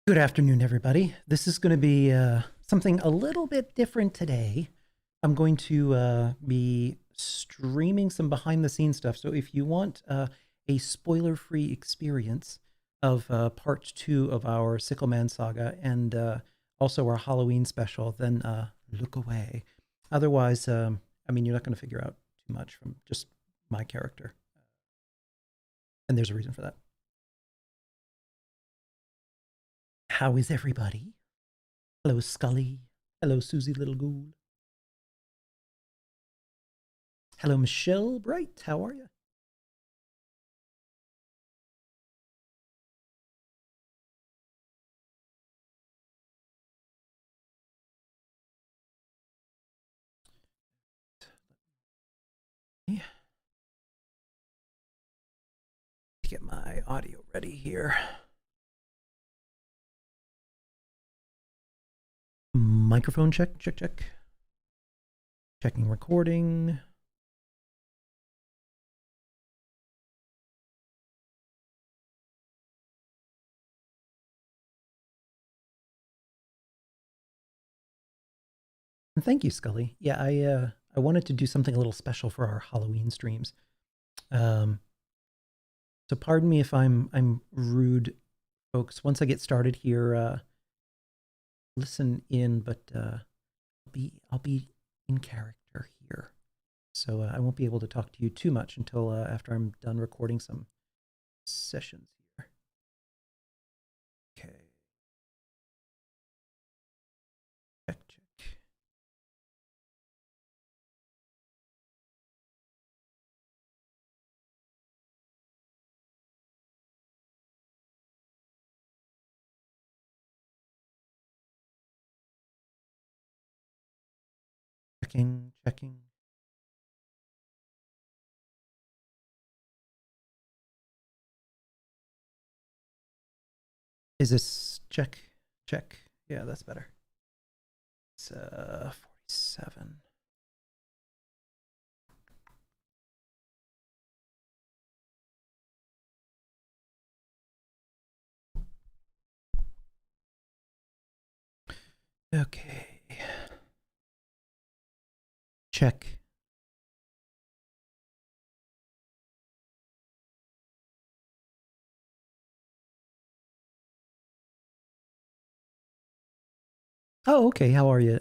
Good afternoon, everybody. This is going to be something a little bit different today. I'm going to be streaming some behind-the-scenes stuff. So if you want a spoiler-free experience of part 2 of our Sickleman saga and also our Halloween special, then look away. Otherwise, I mean, you're not going to figure out too much from just my character. And there's a reason for that. How is everybody? Hello, Scully. Hello, Susie Little Ghoul. Hello, Michelle Bright. How are you? Get my audio ready here. Microphone check, check, check. Checking recording. And thank you, Scully. Yeah, I wanted to do something a little special for our Halloween streams. So pardon me if I'm rude, folks. Once I get started here, listen in, but I'll be in character here, so I won't be able to talk to you too much until after I'm done recording some sessions here. Okay. Check, check. Checking, checking. Is this check? Check. Yeah, that's better. It's 47. Okay. Check. Oh, okay. How are you?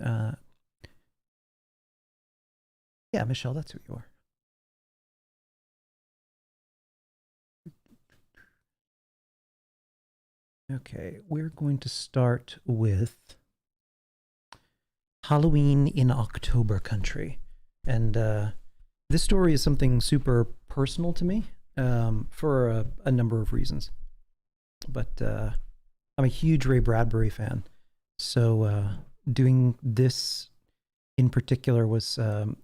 Yeah, Michelle, that's who you are. Okay, we're going to start with Halloween in October Country. And this story is something super personal to me for a number of reasons. But I'm a huge Ray Bradbury fan. So doing this in particular was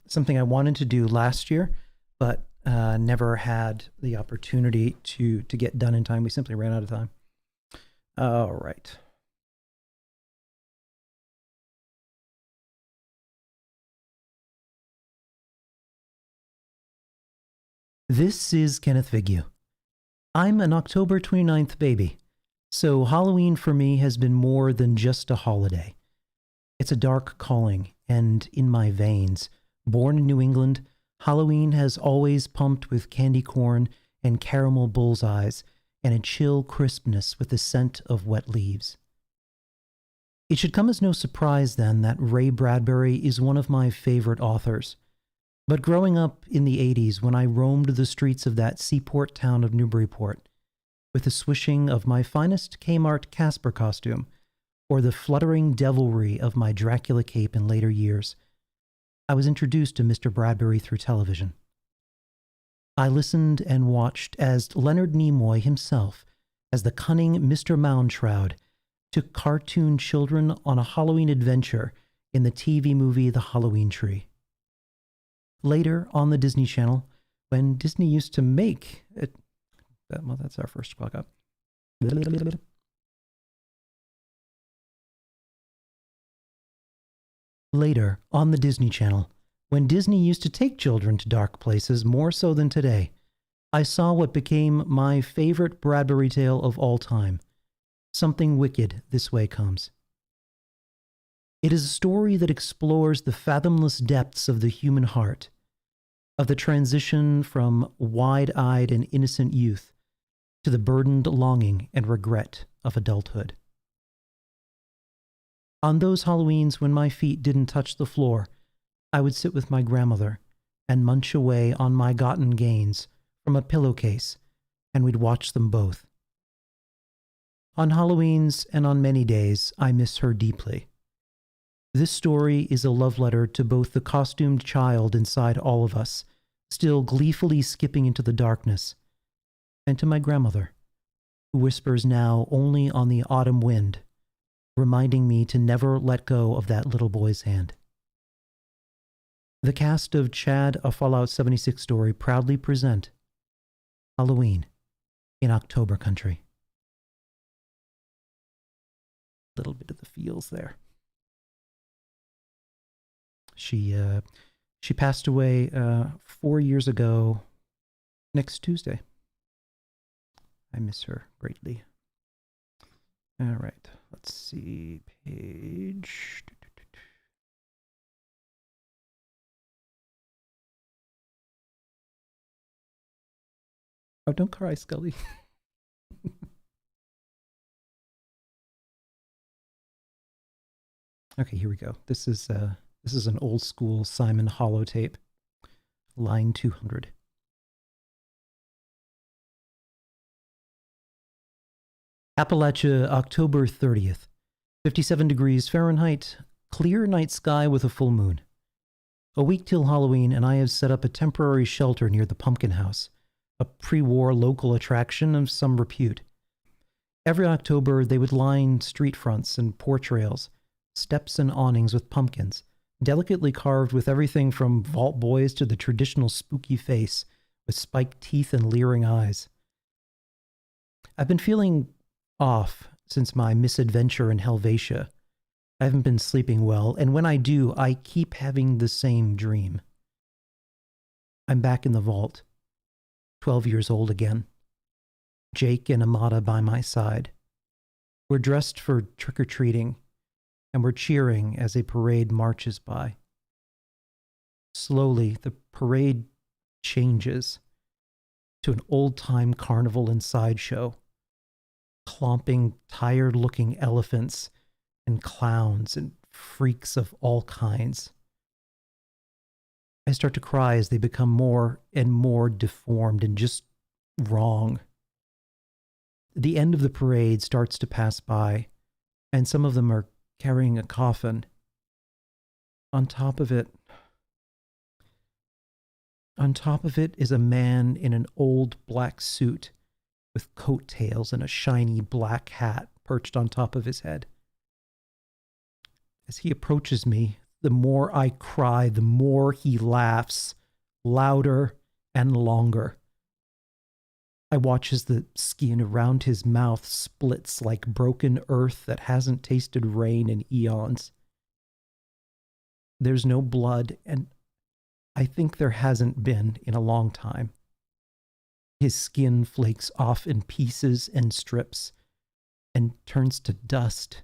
something I wanted to do last year, but never had the opportunity to get done in time. We simply ran out of time. All right. This is Kenneth Vignew. I'm an October 29th baby, so Halloween for me has been more than just a holiday. It's a dark calling, and in my veins. Born in New England, Halloween has always pumped with candy corn and caramel bullseyes and a chill crispness with the scent of wet leaves. It should come as no surprise, then, that Ray Bradbury is one of my favorite authors. But growing up in the 80s, when I roamed the streets of that seaport town of Newburyport, with the swishing of my finest Kmart Casper costume, or the fluttering devilry of my Dracula cape in later years, I was introduced to Mr. Bradbury through television. I listened and watched as Leonard Nimoy himself, as the cunning Mr. Moundshroud, took cartoon children on a Halloween adventure in the TV movie The Halloween Tree. Later, on the Disney Channel, when Disney used to make it, well, that's our first clock up. Later, on the Disney Channel, when Disney used to take children to dark places more so than today, I saw what became my favorite Bradbury tale of all time, Something Wicked This Way Comes. It is a story that explores the fathomless depths of the human heart, of the transition from wide-eyed and innocent youth to the burdened longing and regret of adulthood. On those Halloweens when my feet didn't touch the floor, I would sit with my grandmother and munch away on my gotten gains from a pillowcase, and we'd watch them both. On Halloweens and on many days, I miss her deeply. This story is a love letter to both the costumed child inside all of us, still gleefully skipping into the darkness, and to my grandmother, who whispers now only on the autumn wind, reminding me to never let go of that little boy's hand. The cast of Chad, a Fallout 76 Story proudly present Halloween in October Country. Little bit of the feels there. She passed away 4 years ago next Tuesday. I miss her greatly. All right, let's see, page. Oh, don't cry, Scully. Okay, here we go. This is an old school Simon holotape, line 200. Appalachia, October 30th, 57 degrees Fahrenheit, clear night sky with a full moon. A week till Halloween, and I have set up a temporary shelter near the Pumpkin House, a pre-war local attraction of some repute. Every October, they would line street fronts and porch rails, steps and awnings with pumpkins, delicately carved with everything from vault boys to the traditional spooky face with spiked teeth and leering eyes. I've been feeling off since my misadventure in Helvetia. I haven't been sleeping well, and when I do, I keep having the same dream. I'm back in the vault, 12 years old again. Jake and Amada by my side. We're dressed for trick-or-treating, and we're cheering as a parade marches by. Slowly, the parade changes to an old-time carnival and sideshow, clomping, tired-looking elephants and clowns and freaks of all kinds. I start to cry as they become more and more deformed and just wrong. The end of the parade starts to pass by, and some of them are carrying a coffin. On top of it is a man in an old black suit with coattails and a shiny black hat perched on top of his head. As he approaches me, the more I cry, the more he laughs, louder and longer. I watch as the skin around his mouth splits like broken earth that hasn't tasted rain in eons. There's no blood, and I think there hasn't been in a long time. His skin flakes off in pieces and strips and turns to dust.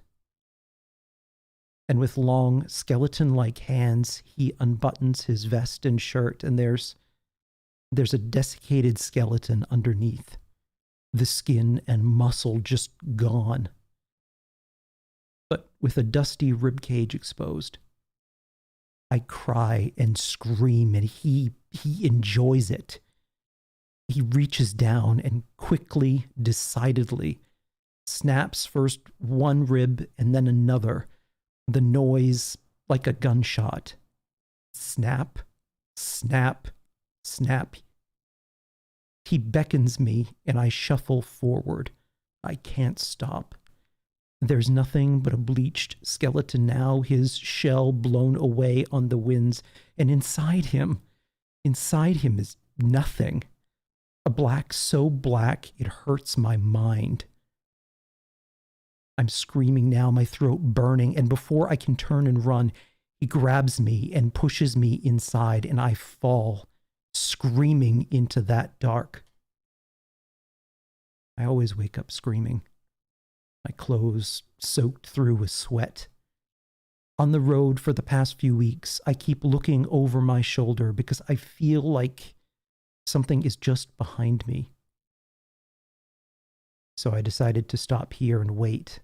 And with long, skeleton-like hands, he unbuttons his vest and shirt, and there's a desiccated skeleton underneath. The skin and muscle just gone, but with a dusty ribcage exposed. I cry and scream, and he enjoys it. He reaches down and quickly, decidedly, snaps first one rib and then another, the noise like a gunshot. Snap, snap, snap. He beckons me, and I shuffle forward. I can't stop. There's nothing but a bleached skeleton now, his shell blown away on the winds, and inside him is nothing. A black so black it hurts my mind. I'm screaming now, my throat burning, and before I can turn and run, he grabs me and pushes me inside, and I fall, screaming into that dark. I always wake up screaming, my clothes soaked through with sweat. On the road for the past few weeks, I keep looking over my shoulder because I feel like something is just behind me. So I decided to stop here and wait.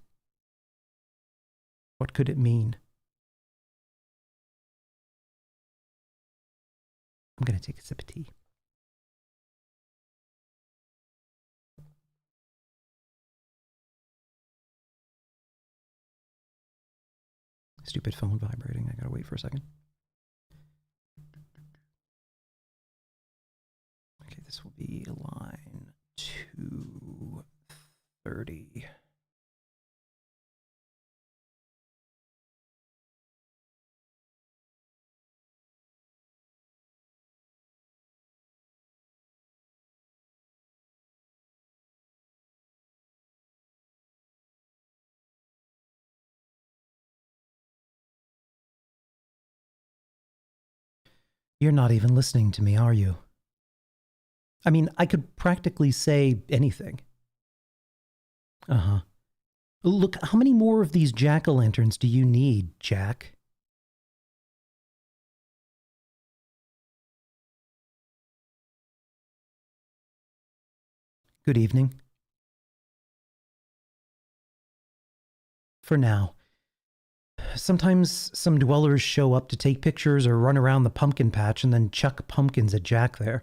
What could it mean? I'm going to take a sip of tea. Stupid phone vibrating. I gotta wait for a second. Okay, this will be line 230. You're not even listening to me, are you? I mean, I could practically say anything. Uh-huh. Look, how many more of these jack-o'-lanterns do you need, Jack? Good evening. For now. Sometimes some dwellers show up to take pictures or run around the pumpkin patch and then chuck pumpkins at Jack there.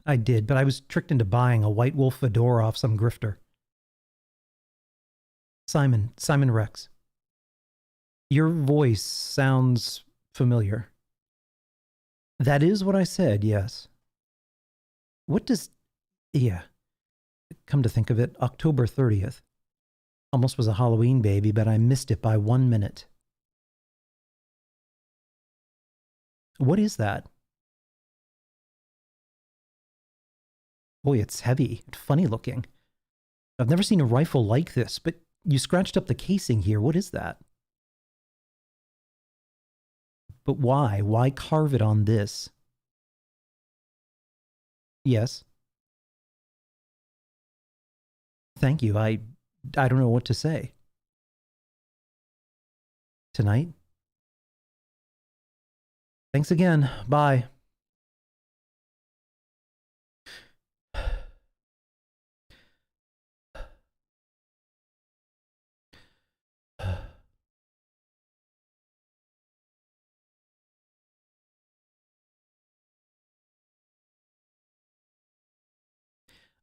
I did, but I was tricked into buying a White Wolf fedora off some grifter. Simon Rex. Your voice sounds familiar. That is what I said, yes. What does... Yeah. Come to think of it, October 30th. Almost was a Halloween baby, but I missed it by 1 minute. What is that? Boy, it's heavy and funny looking. I've never seen a rifle like this, but you scratched up the casing here. What is that? But why? Why carve it on this? Yes. Thank you. I don't know what to say. tonight. Thanks again. Bye.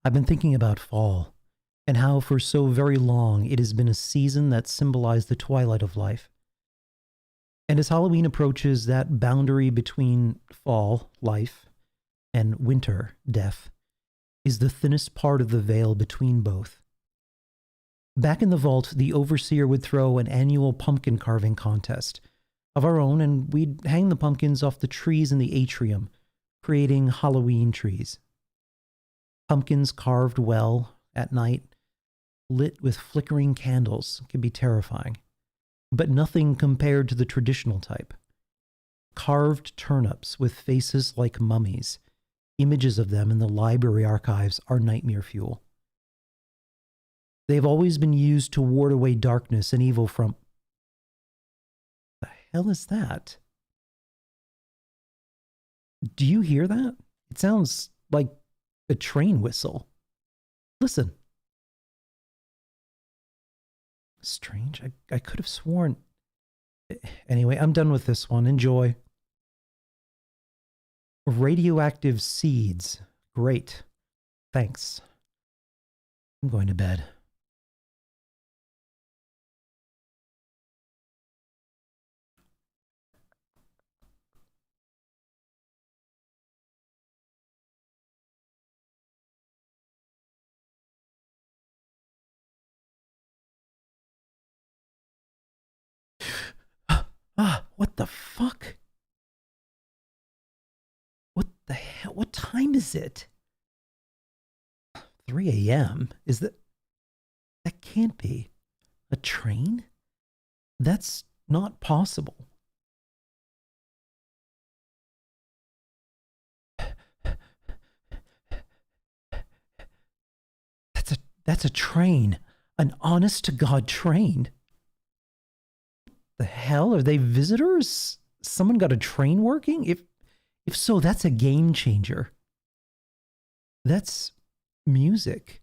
I've been thinking about fall and how for so very long it has been a season that symbolized the twilight of life. And as Halloween approaches, that boundary between fall, life, and winter, death, is the thinnest part of the veil between both. Back in the vault, the overseer would throw an annual pumpkin carving contest of our own, and we'd hang the pumpkins off the trees in the atrium, creating Halloween trees. Pumpkins carved well at night, lit with flickering candles, can be terrifying, but nothing compared to the traditional type. Carved turnips with faces like mummies. Images of them in the library archives are nightmare fuel. They've always been used to ward away darkness and evil from... The hell is that? Do you hear that? It sounds like a train whistle. Listen. Strange. I could have sworn... Anyway, I'm done with this one. Enjoy. Radioactive seeds. Great. Thanks. I'm going to bed. What the fuck? What the hell? What time is it? 3 a.m.? Is that... That can't be. A train? That's not possible. That's a train. An honest-to-God train. The hell? Are they visitors? Someone got a train working? If so, that's a game changer. That's music.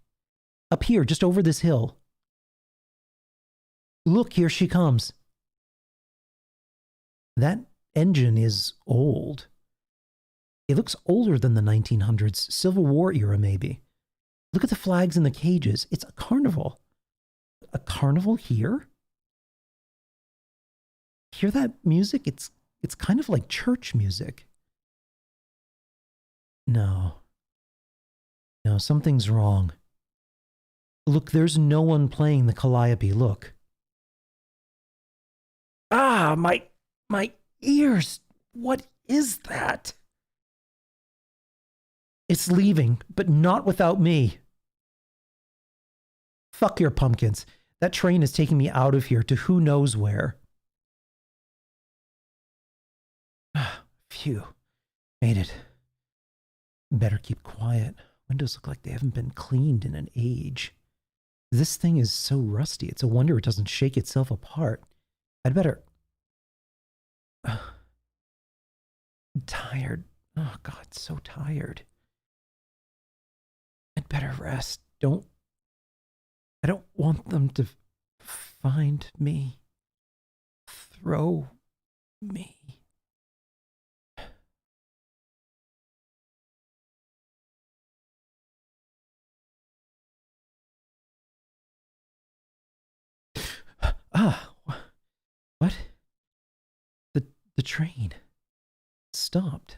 Up here, just over this hill. Look, here she comes. That engine is old. It looks older than the 1900s, Civil War era maybe. Look at the flags in the cages. It's a carnival. A carnival here? Hear that music? It's kind of like church music. No, something's wrong. Look, there's no one playing the calliope. Look. Ah, my ears. What is that? It's leaving, but not without me. Fuck your pumpkins. That train is taking me out of here to who knows where. Phew. Made it. Better keep quiet. Windows look like they haven't been cleaned in an age. This thing is so rusty. It's a wonder it doesn't shake itself apart. I'd better... I'm tired. Oh, God, so tired. I'd better rest. I don't want them to find me. Throw me. What? The train stopped.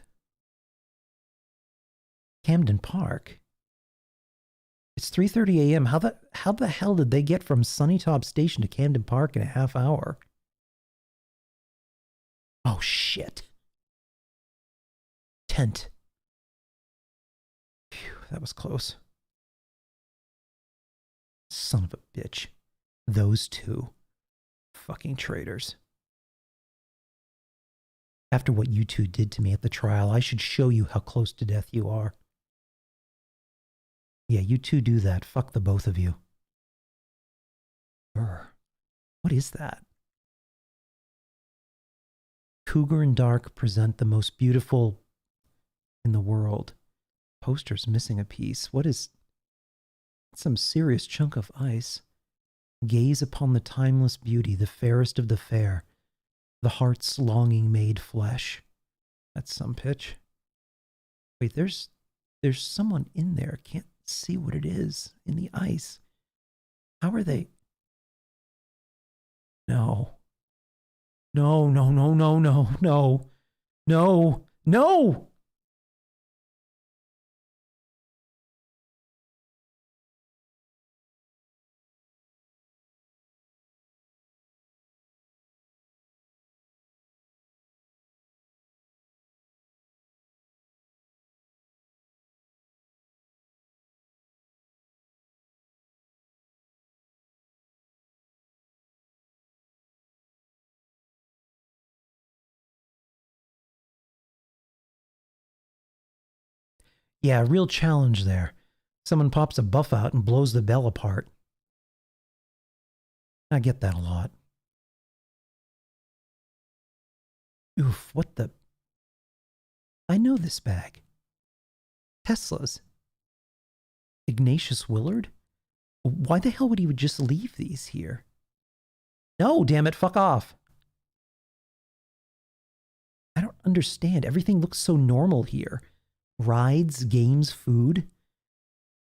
Camden Park. It's 3:30 a.m. How the hell did they get from Sunnytop Station to Camden Park in a half hour? Oh shit. Tent. Phew, that was close. Son of a bitch. Those two. Fucking traitors. After what you two did to me at the trial, I should show you how close to death you are. Yeah, you two do that. Fuck the both of you. What is that? Cougar and Dark present the most beautiful in the world. Poster's missing a piece. What is... some serious chunk of ice. Gaze upon the timeless beauty, the fairest of the fair. The heart's longing made flesh. That's some pitch. Wait, there's someone in there. Can't see what it is in the ice. How are they? No. No, no, no, no, no, no. No, no! Yeah, real challenge there. Someone pops a buff out and blows the bell apart. I get that a lot. Oof, what the... I know this bag. Tesla's. Ignatius Willard? Why the hell would he just leave these here? No, damn it, fuck off. I don't understand. Everything looks so normal here. Rides, games, food.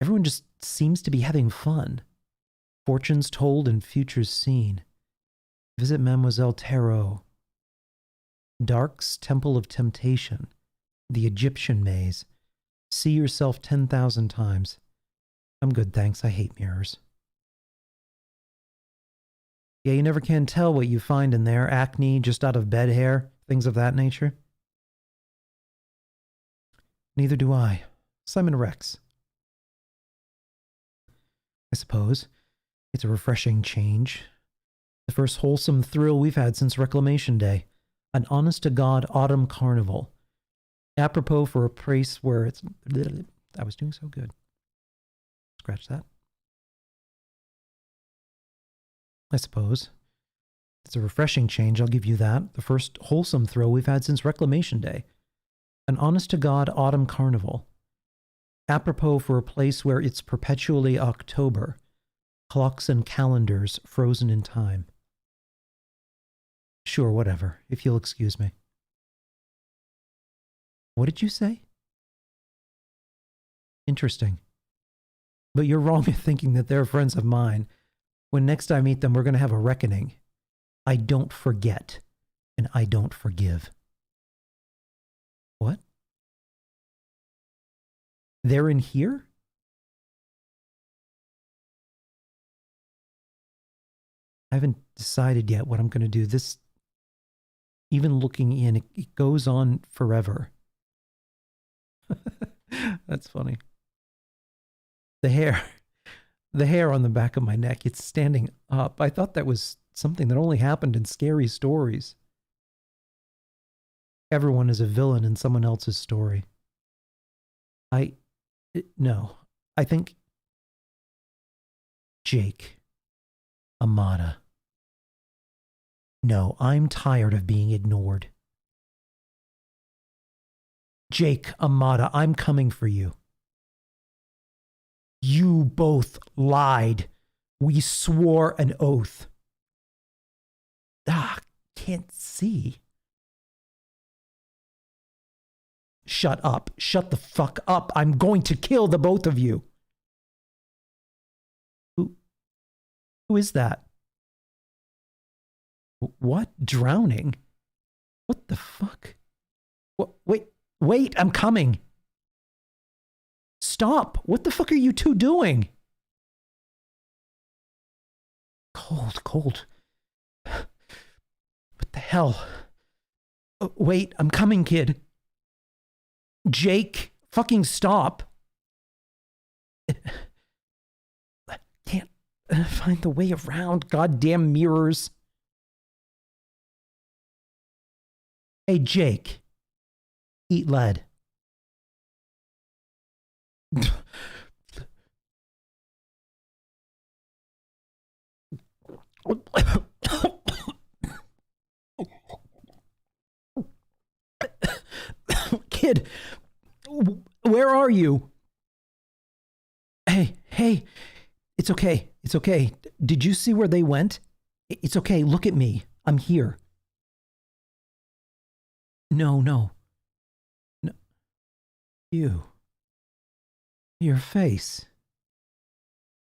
Everyone just seems to be having fun. Fortunes told and futures seen. Visit Mademoiselle Tarot. Dark's Temple of Temptation. The Egyptian Maze. See yourself 10,000 times. I'm good, thanks. I hate mirrors. Yeah, you never can tell what you find in there. Acne, just out of bed hair, things of that nature. Neither do I. Simon Rex. I suppose. It's a refreshing change. The first wholesome thrill we've had since Reclamation Day. An honest-to-God autumn carnival. Apropos for a place where it's... I was doing so good. Scratch that. I suppose. It's a refreshing change, I'll give you that. The first wholesome thrill we've had since Reclamation Day. An honest-to-God autumn carnival. Apropos for a place where it's perpetually October. Clocks and calendars frozen in time. Sure, whatever, if you'll excuse me. What did you say? Interesting. But you're wrong in thinking that they're friends of mine. When next I meet them, we're going to have a reckoning. I don't forget, and I don't forgive. What? They're in here? I haven't decided yet what I'm going to do. This, even looking in, it goes on forever. That's funny. The hair on the back of my neck, it's standing up. I thought that was something that only happened in scary stories. Everyone is a villain in someone else's story. No. I think Jake. Amada. No, I'm tired of being ignored. Jake, Amada, I'm coming for you. You both lied. We swore an oath. Can't see. Shut up. Shut the fuck up. I'm going to kill the both of you. Who is that? What? Drowning? What the fuck? Wait, I'm coming. Stop. What the fuck are you two doing? Cold. What the hell? Wait, I'm coming, kid. Jake, fucking stop. Can't find the way around. Goddamn mirrors. Hey, Jake. Eat lead. Where are you? Hey, hey, it's okay. It's okay. Did you see where they went? It's okay. Look at me. I'm here. No, no. No. You. Your face.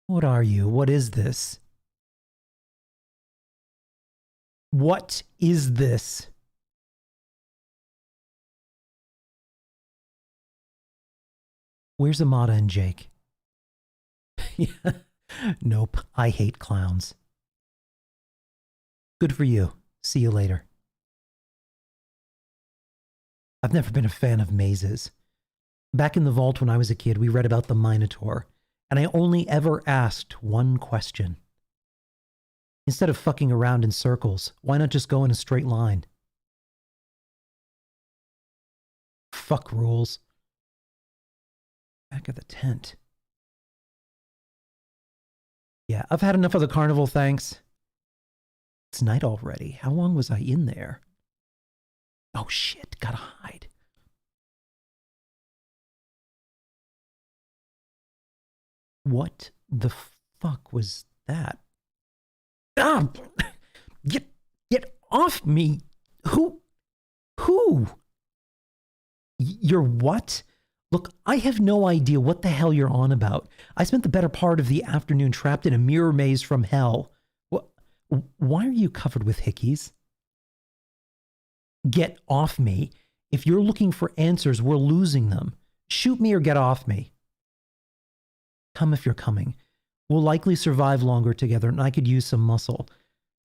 What are you? What is this? What is this? Where's Amada and Jake? Nope. I hate clowns. Good for you. See you later. I've never been a fan of mazes. Back in the vault when I was a kid, we read about the Minotaur, and I only ever asked one question. Instead of fucking around in circles, why not just go in a straight line? Fuck rules. Back of the tent. Yeah, I've had enough of the carnival, thanks. It's night already. How long was I in there? Oh shit, gotta hide. What the fuck was that? Ah! Get off me! Who? You're what? Look, I have no idea what the hell you're on about. I spent the better part of the afternoon trapped in a mirror maze from hell. Why are you covered with hickeys? Get off me. If you're looking for answers, we're losing them. Shoot me or get off me. Come if you're coming. We'll likely survive longer together, and I could use some muscle.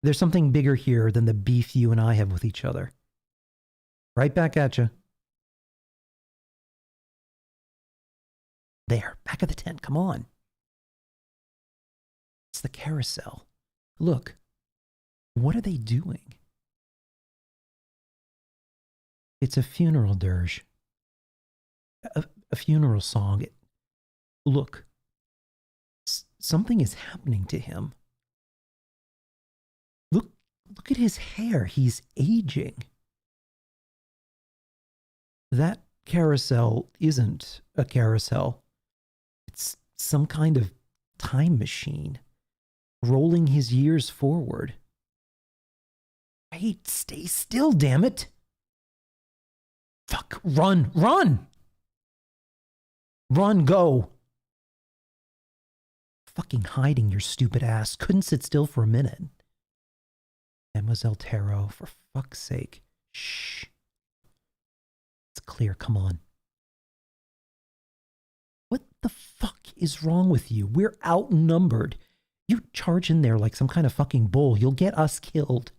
There's something bigger here than the beef you and I have with each other. Right back at you. There, back of the tent, come on. It's the carousel. Look, what are they doing? It's a funeral dirge. A funeral song. Look, something is happening to him. Look at his hair. He's aging. That carousel isn't a carousel. It's some kind of time machine, rolling his years forward. Wait, stay still, damn it. Fuck, run, run! Run, go! Fucking hiding, your stupid ass. Couldn't sit still for a minute. Mademoiselle Tarot, for fuck's sake. Shh. It's clear, come on. What the fuck is wrong with you? We're outnumbered. You charge in there like some kind of fucking bull. You'll get us killed.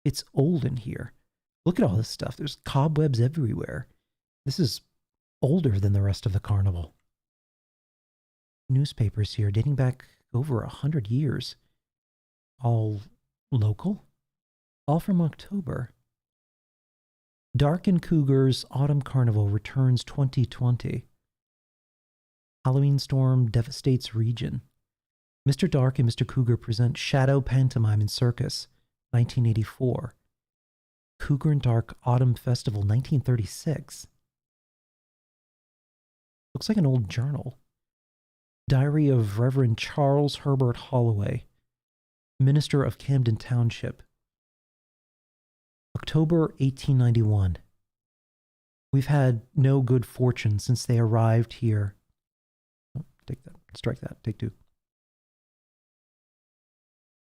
It's old in here. Look at all this stuff. There's cobwebs everywhere. This is older than the rest of the carnival. Newspapers here dating back over 100 years. All local? All from October. Dark and Cougar's Autumn Carnival returns 2020. Halloween storm devastates region. Mr. Dark and Mr. Cougar present Shadow Pantomime and Circus, 1984. Cougar and Dark Autumn Festival, 1936. Looks like an old journal. Diary of Reverend Charles Herbert Holloway, Minister of Camden Township. October 1891. We've had no good fortune since they arrived here. Oh, take that. Strike that. Take two.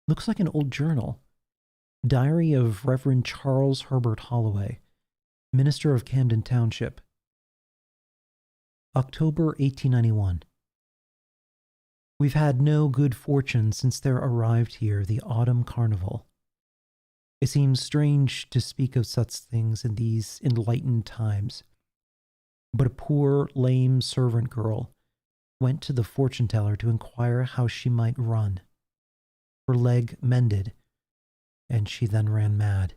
Looks like an old journal. Diary of Reverend Charles Herbert Holloway, Minister of Camden Township. October 1891. We've had no good fortune since there arrived here the autumn carnival. It seems strange to speak of such things in these enlightened times. But a poor, lame servant girl went to the fortune teller to inquire how she might run. Her leg mended, and she then ran mad.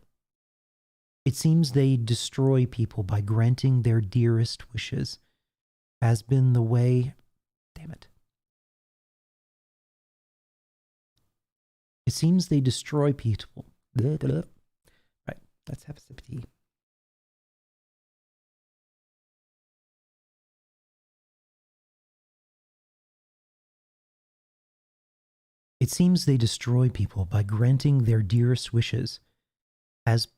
It seems they destroy people by granting their dearest wishes, has been the way. Damn it. It seems they destroy people. Right, let's have a sip of tea. It seems they destroy people by granting their dearest wishes. As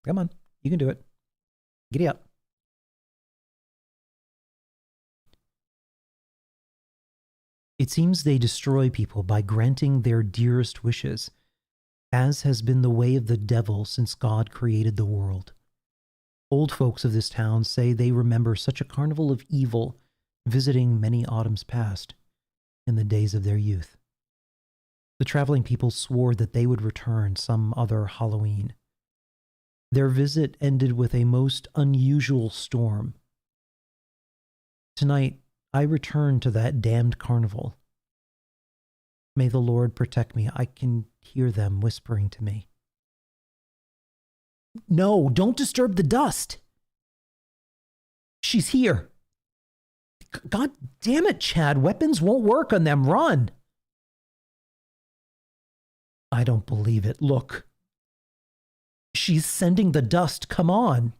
come on, you can do it. Giddy up. It seems they destroy people by granting their dearest wishes, as has been the way of the devil since God created the world. Old folks of this town say they remember such a carnival of evil visiting many autumns past in the days of their youth. The traveling people swore that they would return some other Halloween. Their visit ended with a most unusual storm. Tonight, I return to that damned carnival. May the Lord protect me. I can hear them whispering to me. No, don't disturb the dust. She's here. God damn it, Chad. Weapons won't work on them. Run. I don't believe it. Look. She's sending the dust. Come on.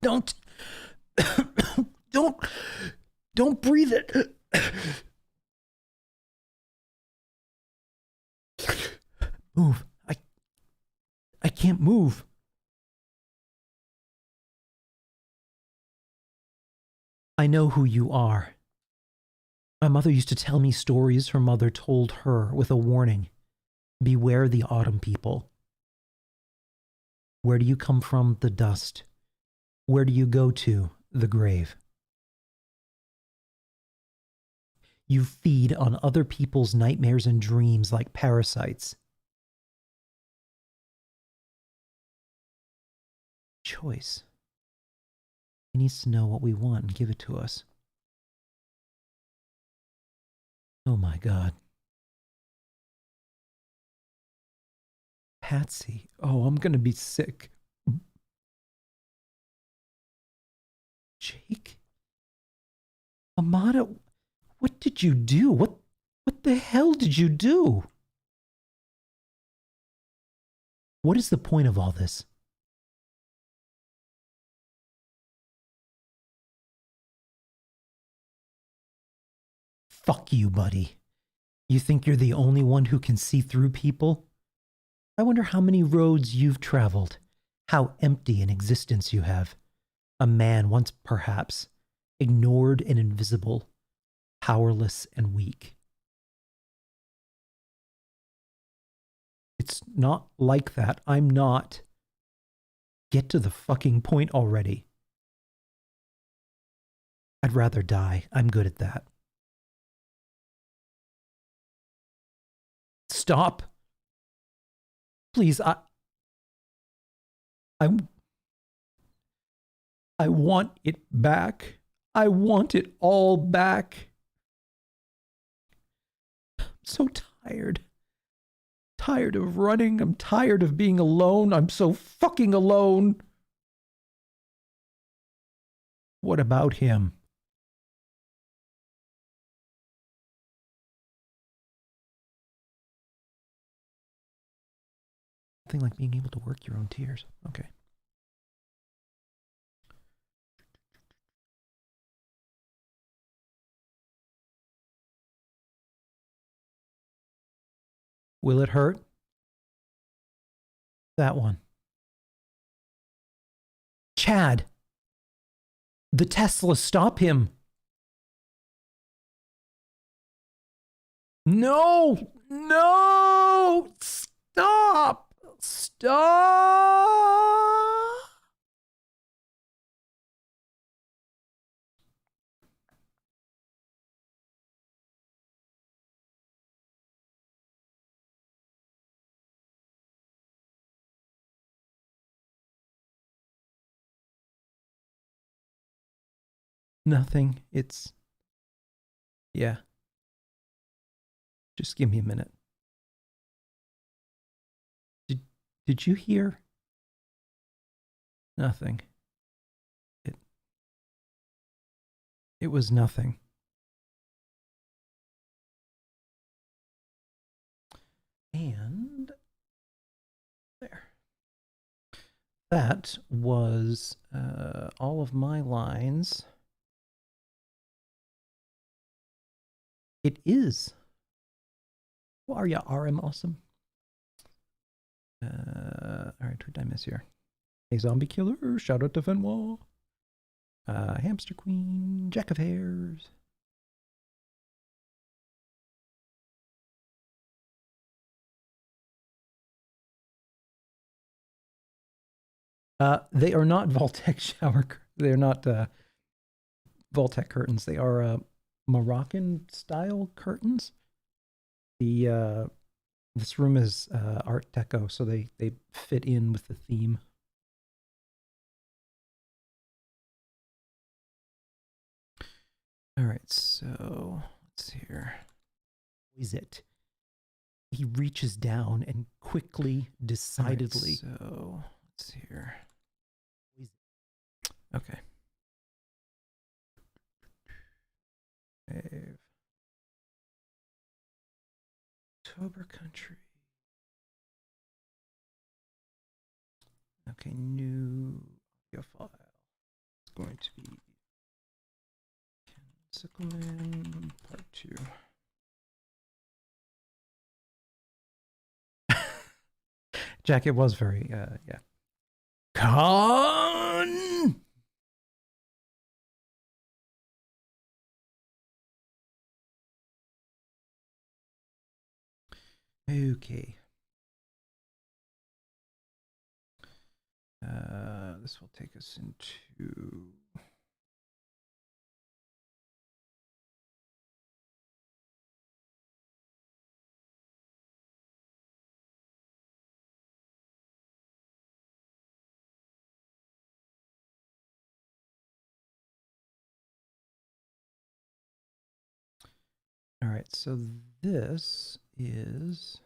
Don't breathe it. Move. I can't move. I know who you are. My mother used to tell me stories her mother told her with a warning. Beware the autumn people. Where do you come from? The dust. Where do you go to? The grave. You feed on other people's nightmares and dreams like parasites. Choice. He needs to know what we want and give it to us. Oh my God. Patsy. Oh, I'm going to be sick. Jake? Amada, what did you do? What the hell did you do? What is the point of all this? Fuck you, buddy. You think you're the only one who can see through people? I wonder how many roads you've traveled, how empty an existence you have. A man once, perhaps, ignored and invisible, powerless and weak. It's not like that. I'm not. Get to the fucking point already. I'd rather die. I'm good at that. Stop. Please, I want it back. I want it all back. I'm so tired. Tired of running. I'm tired of being alone. I'm so fucking alone. What about him? Nothing like being able to work your own tears. Okay. Will it hurt? That one. Chad. The Tesla, stop him. No! No! Stop! Stop! Nothing. It's... Yeah. Just give me a minute. Did you hear? Nothing. It was nothing. And there. That was all of my lines. It is. Who are ya, RM Awesome? All right, who did I miss here? A zombie killer. Shout out to Fenwall. Hamster Queen. Jack of Hares. They are not Vaultec shower. They're not Vaultec curtains. They are Moroccan style curtains. The this room is Art Deco, so they fit in with the theme. All right, so let's see here. What is it? He reaches down and quickly, decidedly. Right, so let's see here. Okay. Save. October Country. Okay, new audio file. It's going to be Sickleman Part 2. Jack, it was very, yeah. Con! Okay. This will take us into... All right, so this is...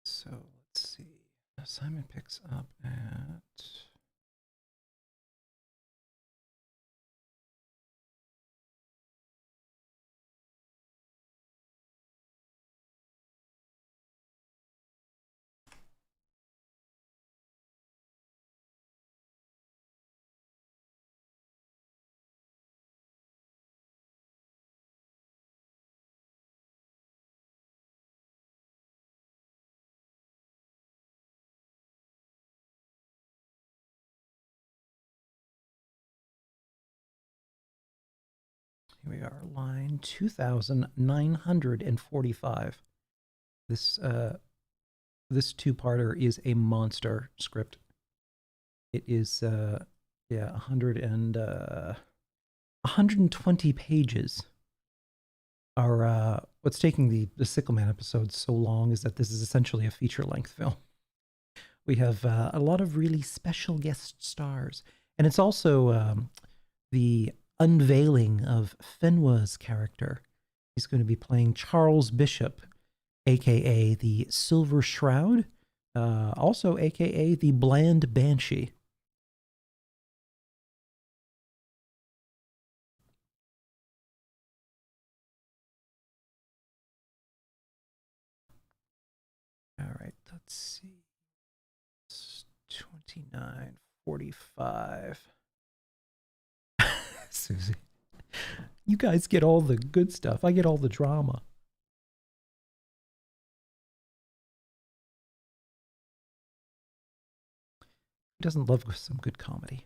So let's see. Simon picks up at... Here we are, line 2,945. This this two-parter is a monster script. It is yeah, 120 pages. Are what's taking the Sickleman episode so long is that this is essentially a feature-length film. We have a lot of really special guest stars, and it's also the unveiling of Fenwa's character. He's going to be playing Charles Bishop, aka the Silver Shroud, also aka the Bland Banshee. All right, let's see. It's 29:45. Susie, you guys get all the good stuff. I get all the drama. Who doesn't love some good comedy?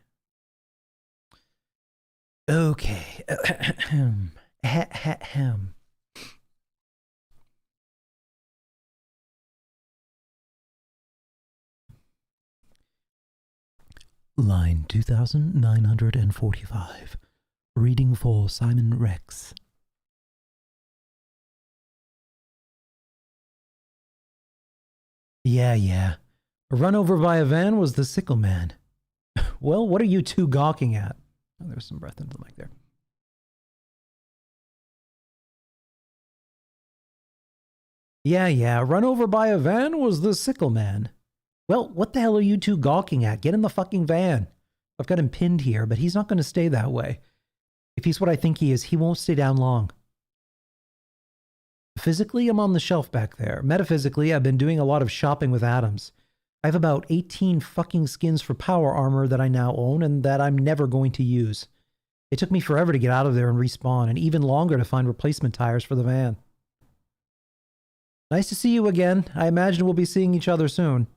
Okay. Line 2,945. Reading for Simon Rex. Yeah. Run over by a van was the Sickleman. Well, what are you two gawking at? Oh, there's some breath into the mic there. Yeah, run over by a van was the sickle man. Well, what the hell are you two gawking at? Get in the fucking van. I've got him pinned here, but he's not going to stay that way. If he's what I think he is, he won't stay down long. Physically, I'm on the shelf back there. Metaphysically, I've been doing a lot of shopping with Adams. I have about 18 fucking skins for power armor that I now own and that I'm never going to use. It took me forever to get out of there and respawn, and even longer to find replacement tires for the van. Nice to see you again. I imagine we'll be seeing each other soon.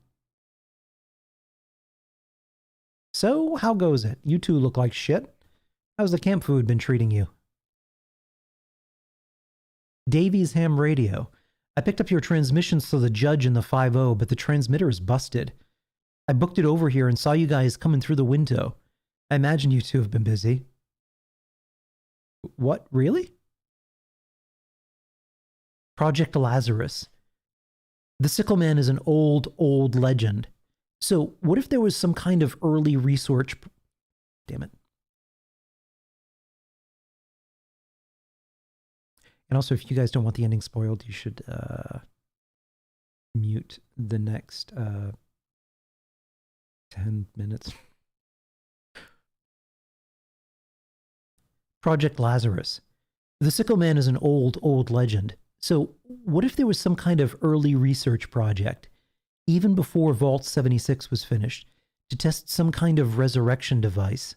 So, how goes it? You two look like shit. How's the camp food been treating you? Davies ham radio. I picked up your transmissions to the judge in the 5-0, but the transmitter is busted. I booked it over here and saw you guys coming through the window. I imagine you two have been busy. What? Really? Project Lazarus. The Sickle Man is an old legend. So, what if there was some kind of early research... Damn it. And also, if you guys don't want the ending spoiled, you should mute the next 10 minutes. Project Lazarus. The Sickle Man is an old legend. So, what if there was some kind of early research project, even before Vault 76 was finished, to test some kind of resurrection device?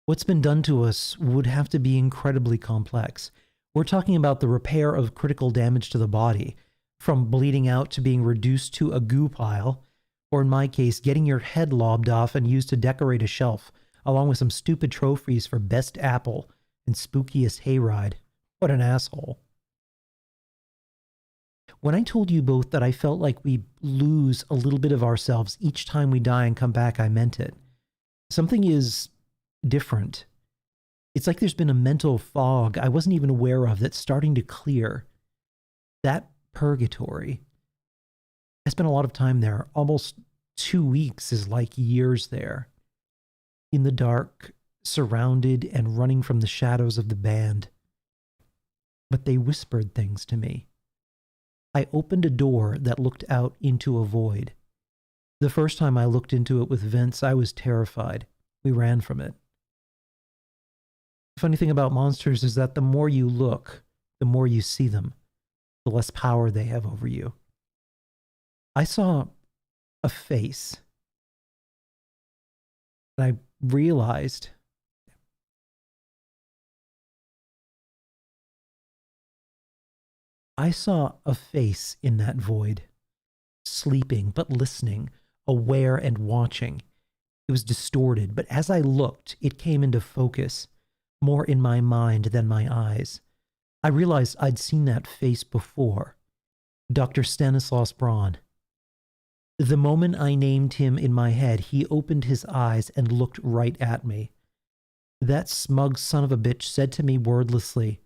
What's been done to us would have to be incredibly complex. We're talking about the repair of critical damage to the body, from bleeding out to being reduced to a goo pile, or in my case, getting your head lobbed off and used to decorate a shelf, along with some stupid trophies for best apple and spookiest hayride. What an asshole. When I told you both that I felt like we lose a little bit of ourselves each time we die and come back, I meant it. Something is different. It's like there's been a mental fog I wasn't even aware of that's starting to clear. That purgatory. I spent a lot of time there. Almost 2 weeks is like years there. In the dark, surrounded and running from the shadows of the band. But they whispered things to me. I opened a door that looked out into a void. The first time I looked into it with Vince, I was terrified. We ran from it. The funny thing about monsters is that the more you look, the more you see them, the less power they have over you. I saw a face. And I realized I saw a face in that void, sleeping but listening, aware and watching. It was distorted, but as I looked, it came into focus, more in my mind than my eyes. I realized I'd seen that face before. Dr. Stanislaus Braun. The moment I named him in my head, he opened his eyes and looked right at me. That smug son of a bitch said to me wordlessly,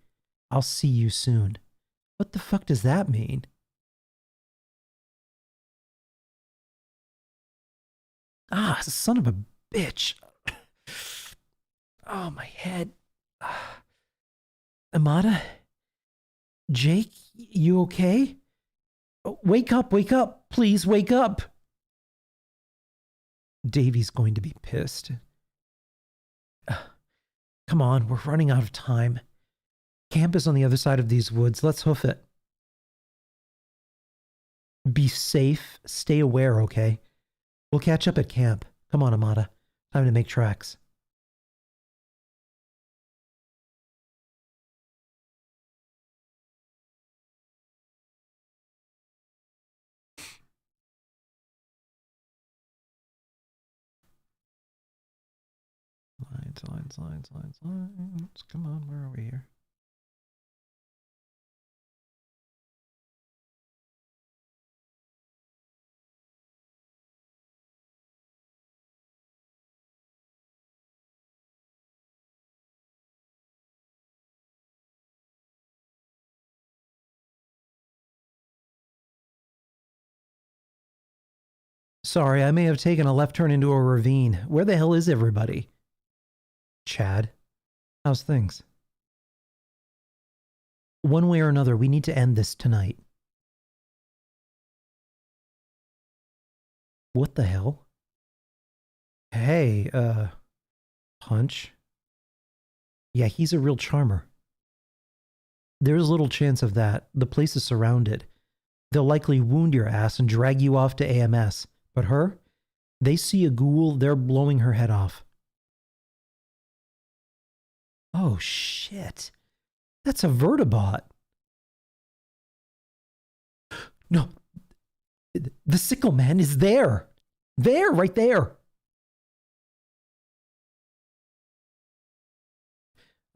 "I'll see you soon." What the fuck does that mean? Ah, son of a bitch. Oh, my head. Amada? Jake, you okay? Wake up, please wake up. Davy's going to be pissed. Come on, we're running out of time. Camp is on the other side of these woods. Let's hoof it. Be safe. Stay aware, okay? We'll catch up at camp. Come on, Amada. Time to make tracks. Lines. Come on, where are we here? Sorry, I may have taken a left turn into a ravine. Where the hell is everybody? Chad, how's things? One way or another, we need to end this tonight. What the hell? Hey, Punch. Yeah, he's a real charmer. There's little chance of that. The place is surrounded. They'll likely wound your ass and drag you off to AMS. But her? They see a ghoul, they're blowing her head off. Oh, shit. That's a Vertibot. No. The Sickle Man is there. There, right there.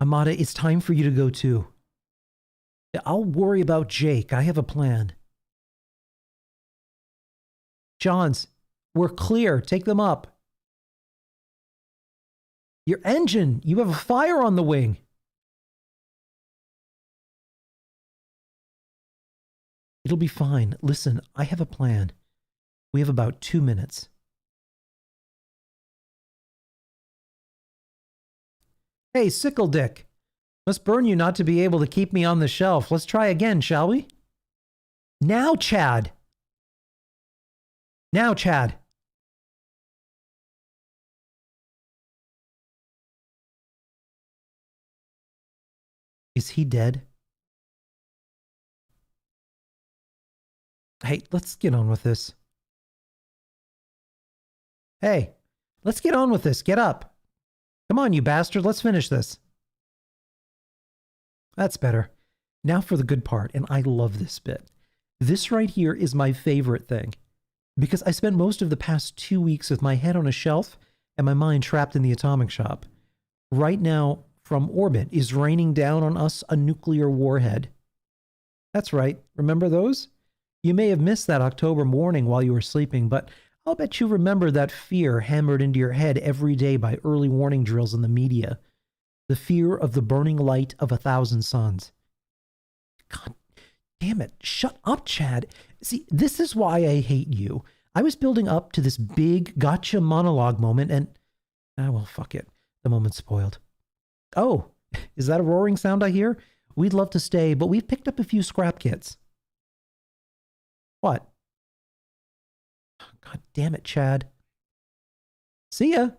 Amada, it's time for you to go too. I'll worry about Jake. I have a plan. Johns, we're clear. Take them up. Your engine. You have a fire on the wing. It'll be fine. Listen, I have a plan. We have about 2 minutes. Hey, Sickle Dick. Must burn you not to be able to keep me on the shelf. Let's try again, shall we? Now, Chad. Now, Chad. Is he dead? Hey, let's get on with this. Hey, let's get on with this. Get up. Come on, you bastard. Let's finish this. That's better. Now for the good part, and I love this bit. This right here is my favorite thing, because I spent most of the past 2 weeks with my head on a shelf and my mind trapped in the atomic shop. Right now, from orbit, is raining down on us a nuclear warhead. That's right. Remember those? You may have missed that October morning while you were sleeping, but I'll bet you remember that fear hammered into your head every day by early warning drills in the media. The fear of the burning light of 1,000 suns. God damn it. Shut up, Chad. See, this is why I hate you. I was building up to this big gotcha monologue moment and... Ah, well, fuck it. The moment's spoiled. Oh, is that a roaring sound I hear? We'd love to stay, but we've picked up a few scrap kits. What? God damn it, Chad. See ya.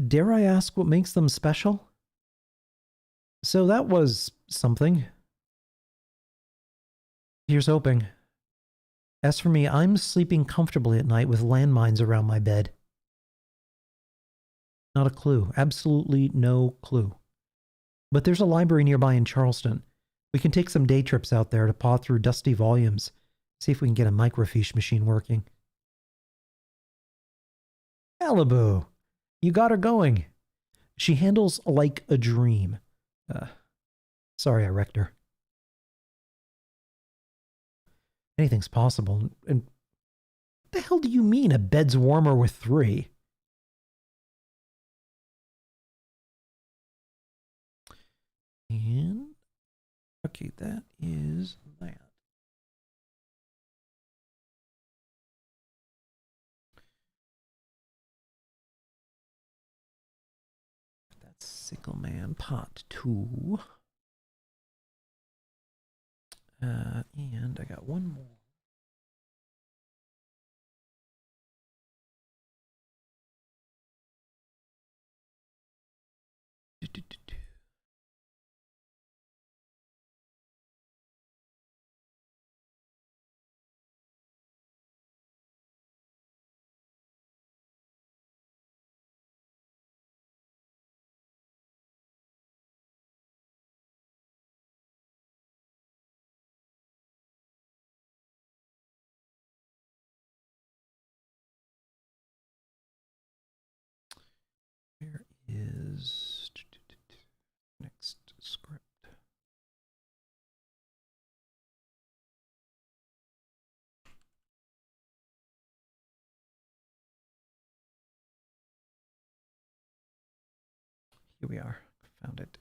Dare I ask what makes them special? So that was something. Here's hoping. As for me, I'm sleeping comfortably at night with landmines around my bed. Not a clue. Absolutely no clue. But there's a library nearby in Charleston. We can take some day trips out there to paw through dusty volumes. See if we can get a microfiche machine working. Malibu! You got her going. She handles like a dream. Sorry I wrecked her. Anything's possible. And what the hell do you mean a bed's warmer with 3? And, okay, that is that. That's Sickle Man Part 2. And I got one more. Where is next script? Here we are. Found it.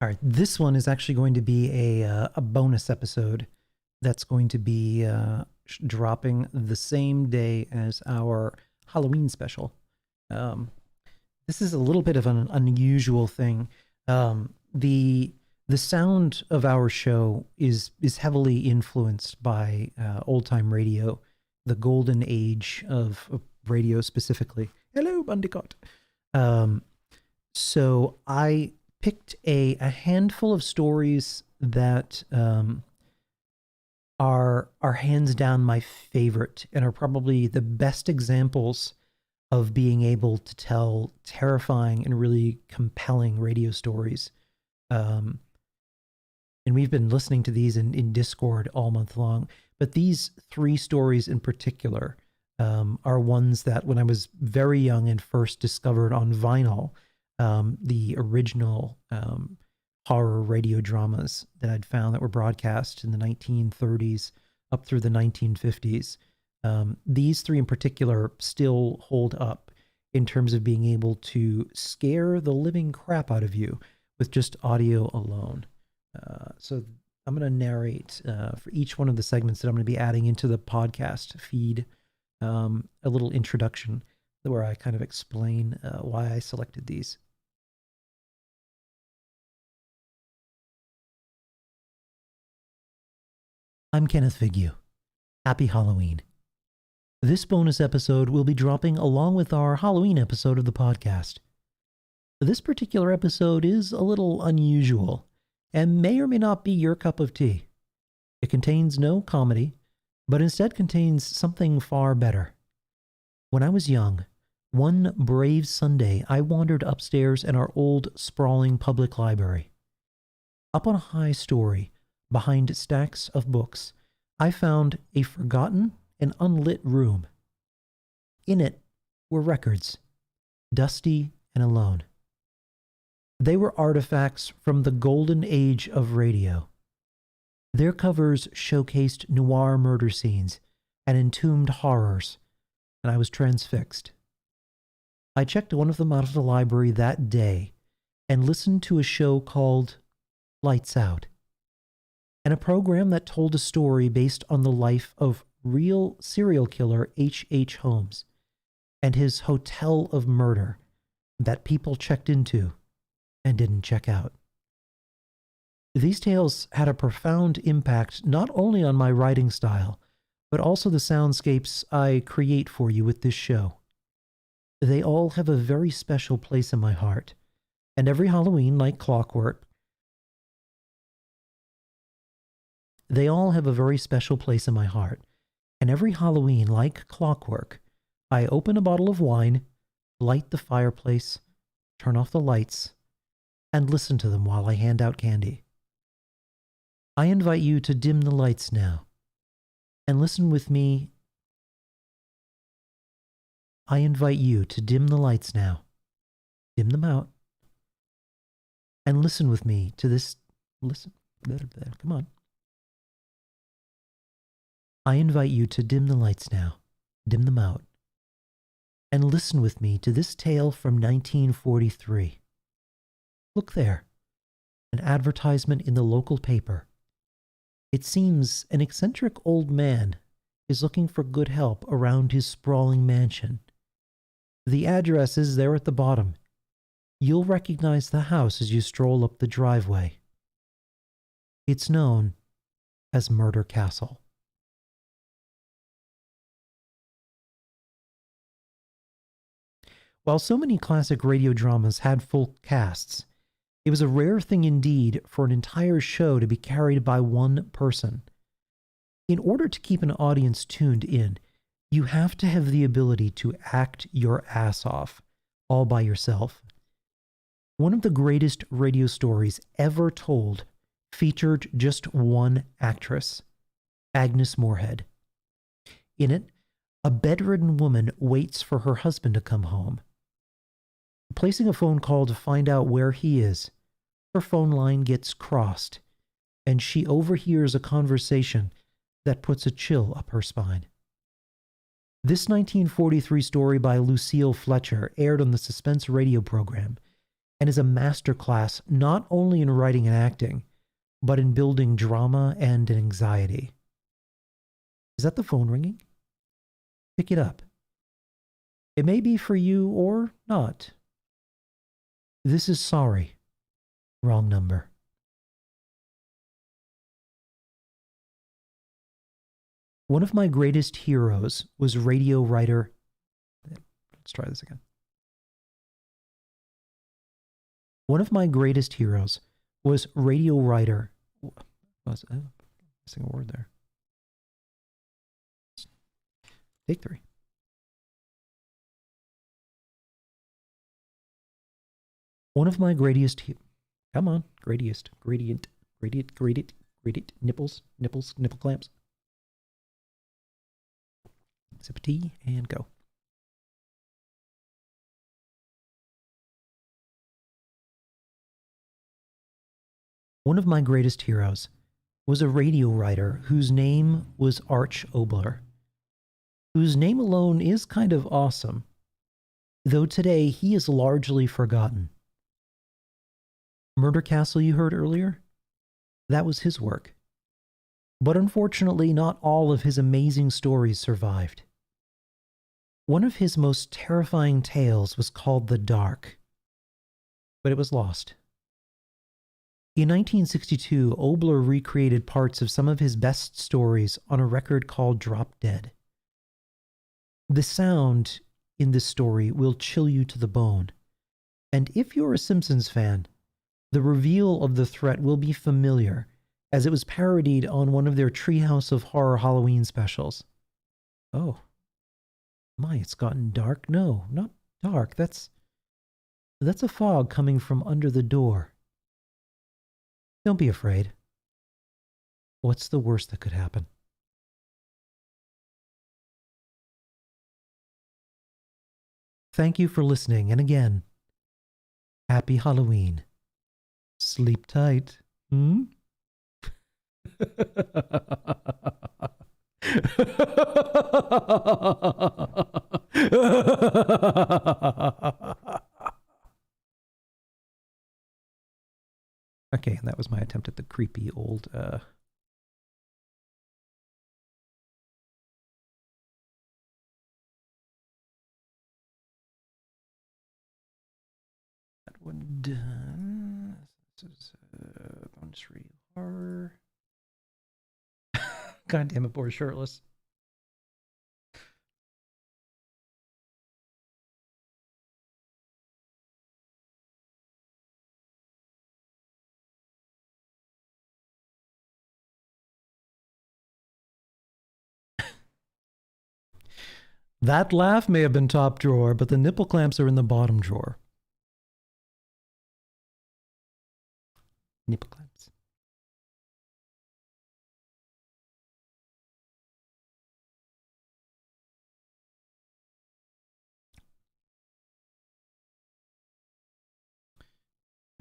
All right, this one is actually going to be a bonus episode that's going to be dropping the same day as our Halloween special. Um, this is a little bit of an unusual thing. The sound of our show is heavily influenced by old time radio, the golden age of radio specifically. Hello, Bandicott. Um, so I picked a handful of stories that are hands down my favorite and are probably the best examples of being able to tell terrifying and really compelling radio stories. Um, and we've been listening to these in Discord all month long. But these three stories in particular are ones that when I was very young and first discovered on vinyl, the original horror radio dramas that I'd found that were broadcast in the 1930s up through the 1950s. These three in particular still hold up in terms of being able to scare the living crap out of you with just audio alone. So I'm going to narrate for each one of the segments that I'm going to be adding into the podcast feed a little introduction where I kind of explain why I selected these. I'm Kenneth Figure. Happy Halloween. This bonus episode will be dropping along with our Halloween episode of the podcast. This particular episode is a little unusual and may or may not be your cup of tea. It contains no comedy, but instead contains something far better. When I was young, one brave Sunday, I wandered upstairs in our old, sprawling public library. Up on a high story, behind stacks of books, I found a forgotten and unlit room. In it were records, dusty and alone. They were artifacts from the golden age of radio. Their covers showcased noir murder scenes and entombed horrors, and I was transfixed. I checked one of them out of the library that day and listened to a show called Lights Out, and a program that told a story based on the life of real serial killer H.H. Holmes and his hotel of murder that people checked into and didn't check out. These tales had a profound impact not only on my writing style, but also the soundscapes I create for you with this show. They all have a very special place in my heart, and every Halloween, like clockwork, they all have a very special place in my heart. And every Halloween, like clockwork, I open a bottle of wine, light the fireplace, turn off the lights, and listen to them while I hand out candy. I invite you to dim the lights now and listen with me. I invite you to dim the lights now, dim them out, and listen with me to this. Listen, come on. I invite you to dim the lights now, dim them out, and listen with me to this tale from 1943. Look there, an advertisement in the local paper. It seems an eccentric old man is looking for good help around his sprawling mansion. The address is there at the bottom. You'll recognize the house as you stroll up the driveway. It's known as Murder Castle. While so many classic radio dramas had full casts, it was a rare thing indeed for an entire show to be carried by one person. In order to keep an audience tuned in, you have to have the ability to act your ass off, all by yourself. One of the greatest radio stories ever told featured just one actress, Agnes Moorehead. In it, a bedridden woman waits for her husband to come home. Placing a phone call to find out where he is, her phone line gets crossed, and she overhears a conversation that puts a chill up her spine. This 1943 story by Lucille Fletcher aired on the Suspense radio program and is a masterclass not only in writing and acting, but in building drama and anxiety. Is that the phone ringing? Pick it up. It may be for you or not. This is sorry. Wrong number. One of my greatest heroes was radio writer. Let's try this again. One of my greatest heroes was radio writer. Missing a word there. Take 3. One of my greatest. Come on, gradient, nipples, nipple clamps. Sip of tea and go. One of my greatest heroes was a radio writer whose name was Arch Oboler, whose name alone is kind of awesome, though today he is largely forgotten. Murder Castle you heard earlier? That was his work. But unfortunately, not all of his amazing stories survived. One of his most terrifying tales was called The Dark, but it was lost. In 1962, Oboler recreated parts of some of his best stories on a record called Drop Dead. The sound in this story will chill you to the bone, and if you're a Simpsons fan, the reveal of the threat will be familiar, as it was parodied on one of their Treehouse of Horror Halloween specials. Oh. My, it's gotten dark. No, not dark. That's a fog coming from under the door. Don't be afraid. What's the worst that could happen? Thank you for listening, and again, happy Halloween. Sleep tight. Hmm? Okay, and that was my attempt at the creepy old that one done. This is bonus real horror. God damn it, boy, shirtless. That laugh may have been top drawer, but the nipple clamps are in the bottom drawer. Nipple clamps.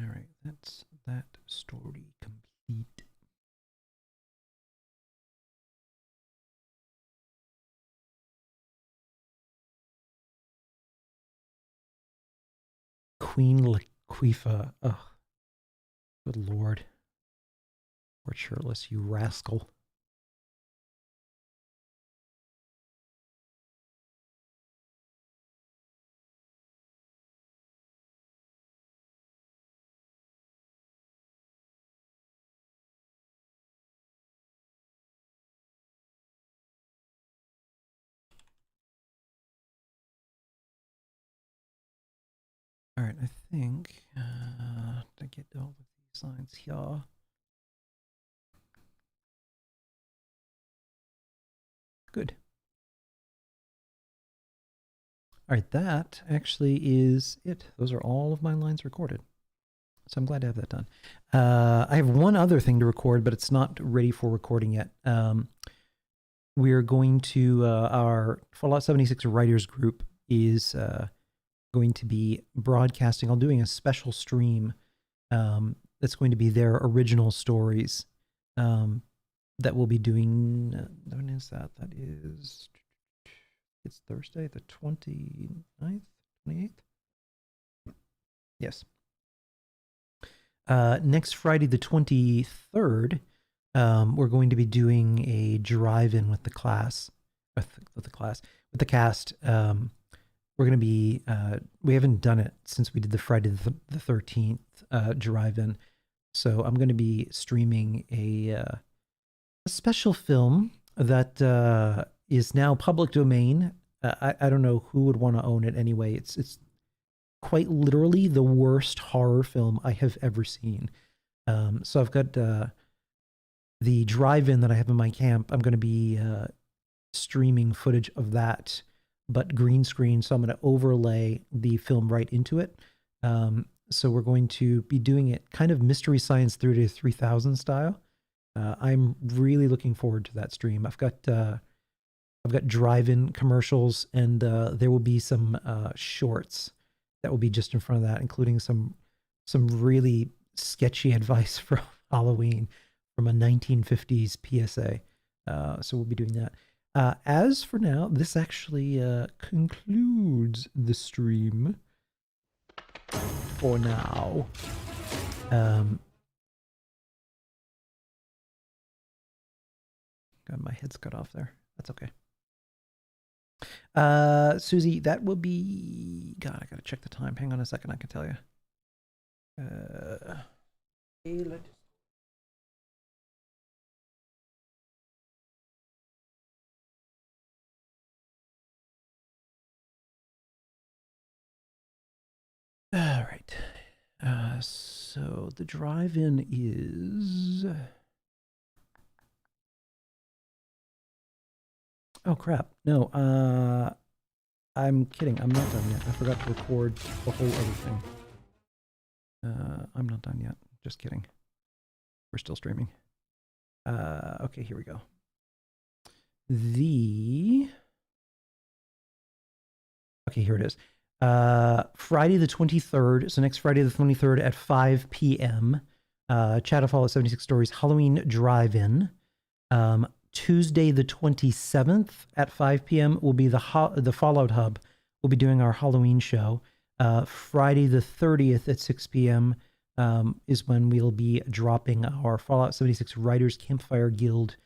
All right, that's that story complete. Queen Laquifa. Ugh. Good lord. Or shirtless, you rascal. All right, I think to get all of these lines here. Good. All right, that actually is it. Those are all of my lines recorded. So I'm glad to have that done. I have one other thing to record, but it's not ready for recording yet. We're going to, our Fallout 76 writers group is going to be broadcasting. I'm doing a special stream that's going to be their original stories that we'll be doing. When is that? That is, it's Thursday, the 29th, 28th? Yes. next Friday the 23rd, we're going to be doing a drive-in with the class, with the cast. We're going to be, we haven't done it since we did the Friday the 13th drive-in. So I'm going to be streaming a special film that is now public domain. I don't know who would want to own it anyway. It's quite literally the worst horror film I have ever seen. So I've got the drive-in that I have in my camp. I'm going to be streaming footage of that, but green screen. So I'm going to overlay the film right into it. So we're going to be doing it kind of Mystery Science Theater 3000 style. I'm really looking forward to that stream. I've got drive-in commercials, and there will be some shorts that will be just in front of that, including some really sketchy advice from Halloween from a 1950s PSA. So we'll be doing that. As for now, this actually concludes the stream for now. God, my head's cut off there. That's okay. Susie, that will be... God, I gotta check the time. Hang on a second, I can tell you. All right. So the drive-in is... Oh, crap. No, I'm kidding. I'm not done yet. I forgot to record the whole other thing. I'm not done yet. Just kidding. We're still streaming. Okay, here we go. Okay, here it is. Friday the 23rd. So next Friday the 23rd at 5 p.m. Chatterfall at 76 Stories Halloween Drive-In. Tuesday the 27th at 5 p.m. will be the Fallout Hub. We'll be doing our Halloween show. Friday the 30th at 6 p.m. Is when we'll be dropping our Fallout 76 Writers Campfire Guild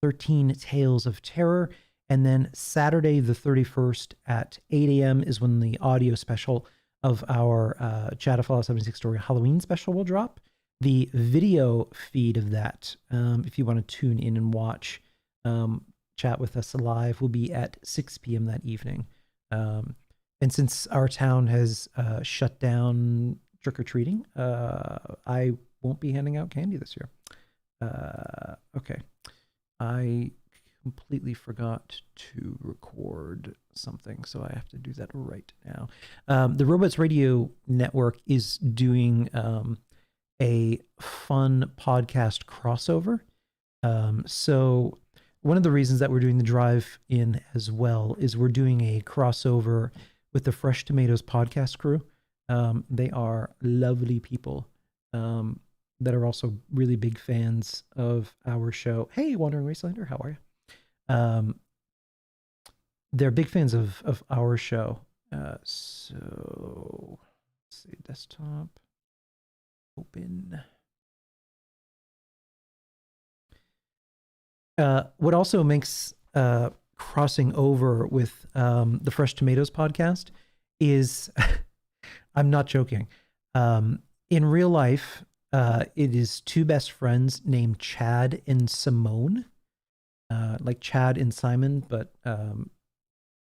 13 Tales of Terror. And then Saturday the 31st at 8 a.m. is when the audio special of our Fallout 76 Story Halloween special will drop. The video feed of that, if you want to tune in and watch, chat with us live, will be at 6 p.m. that evening. And since our town has shut down trick-or-treating, I won't be handing out candy this year. Okay. I completely forgot to record something, so I have to do that right now. The Robots Radio Network is doing a fun podcast crossover. So one of the reasons that we're doing the drive-in as well is we're doing a crossover with the Fresh Tomatoes podcast crew. They are lovely people that are also really big fans of our show. Hey, Wandering Wastelander, how are you? They're big fans of our show. So let's see, desktop, open. What also makes crossing over with the Fresh Tomatoes podcast is, I'm not joking. In real life, it is two best friends named Chad and Simone, like Chad and Simon, but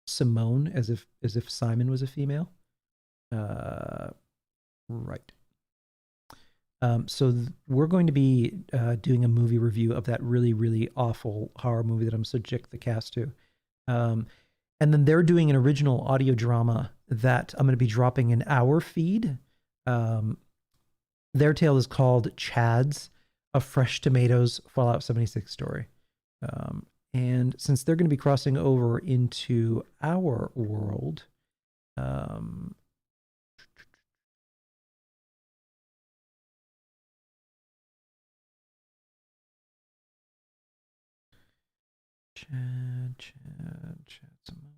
Simone as if Simon was a female. Right. So we're going to be doing a movie review of that really, really awful horror movie that I'm subject the cast to. And then they're doing an original audio drama that I'm going to be dropping in our feed. Their tale is called Chad's, a Fresh Tomatoes Fallout 76 story. And since they're going to be crossing over into our world, Chad, Simone.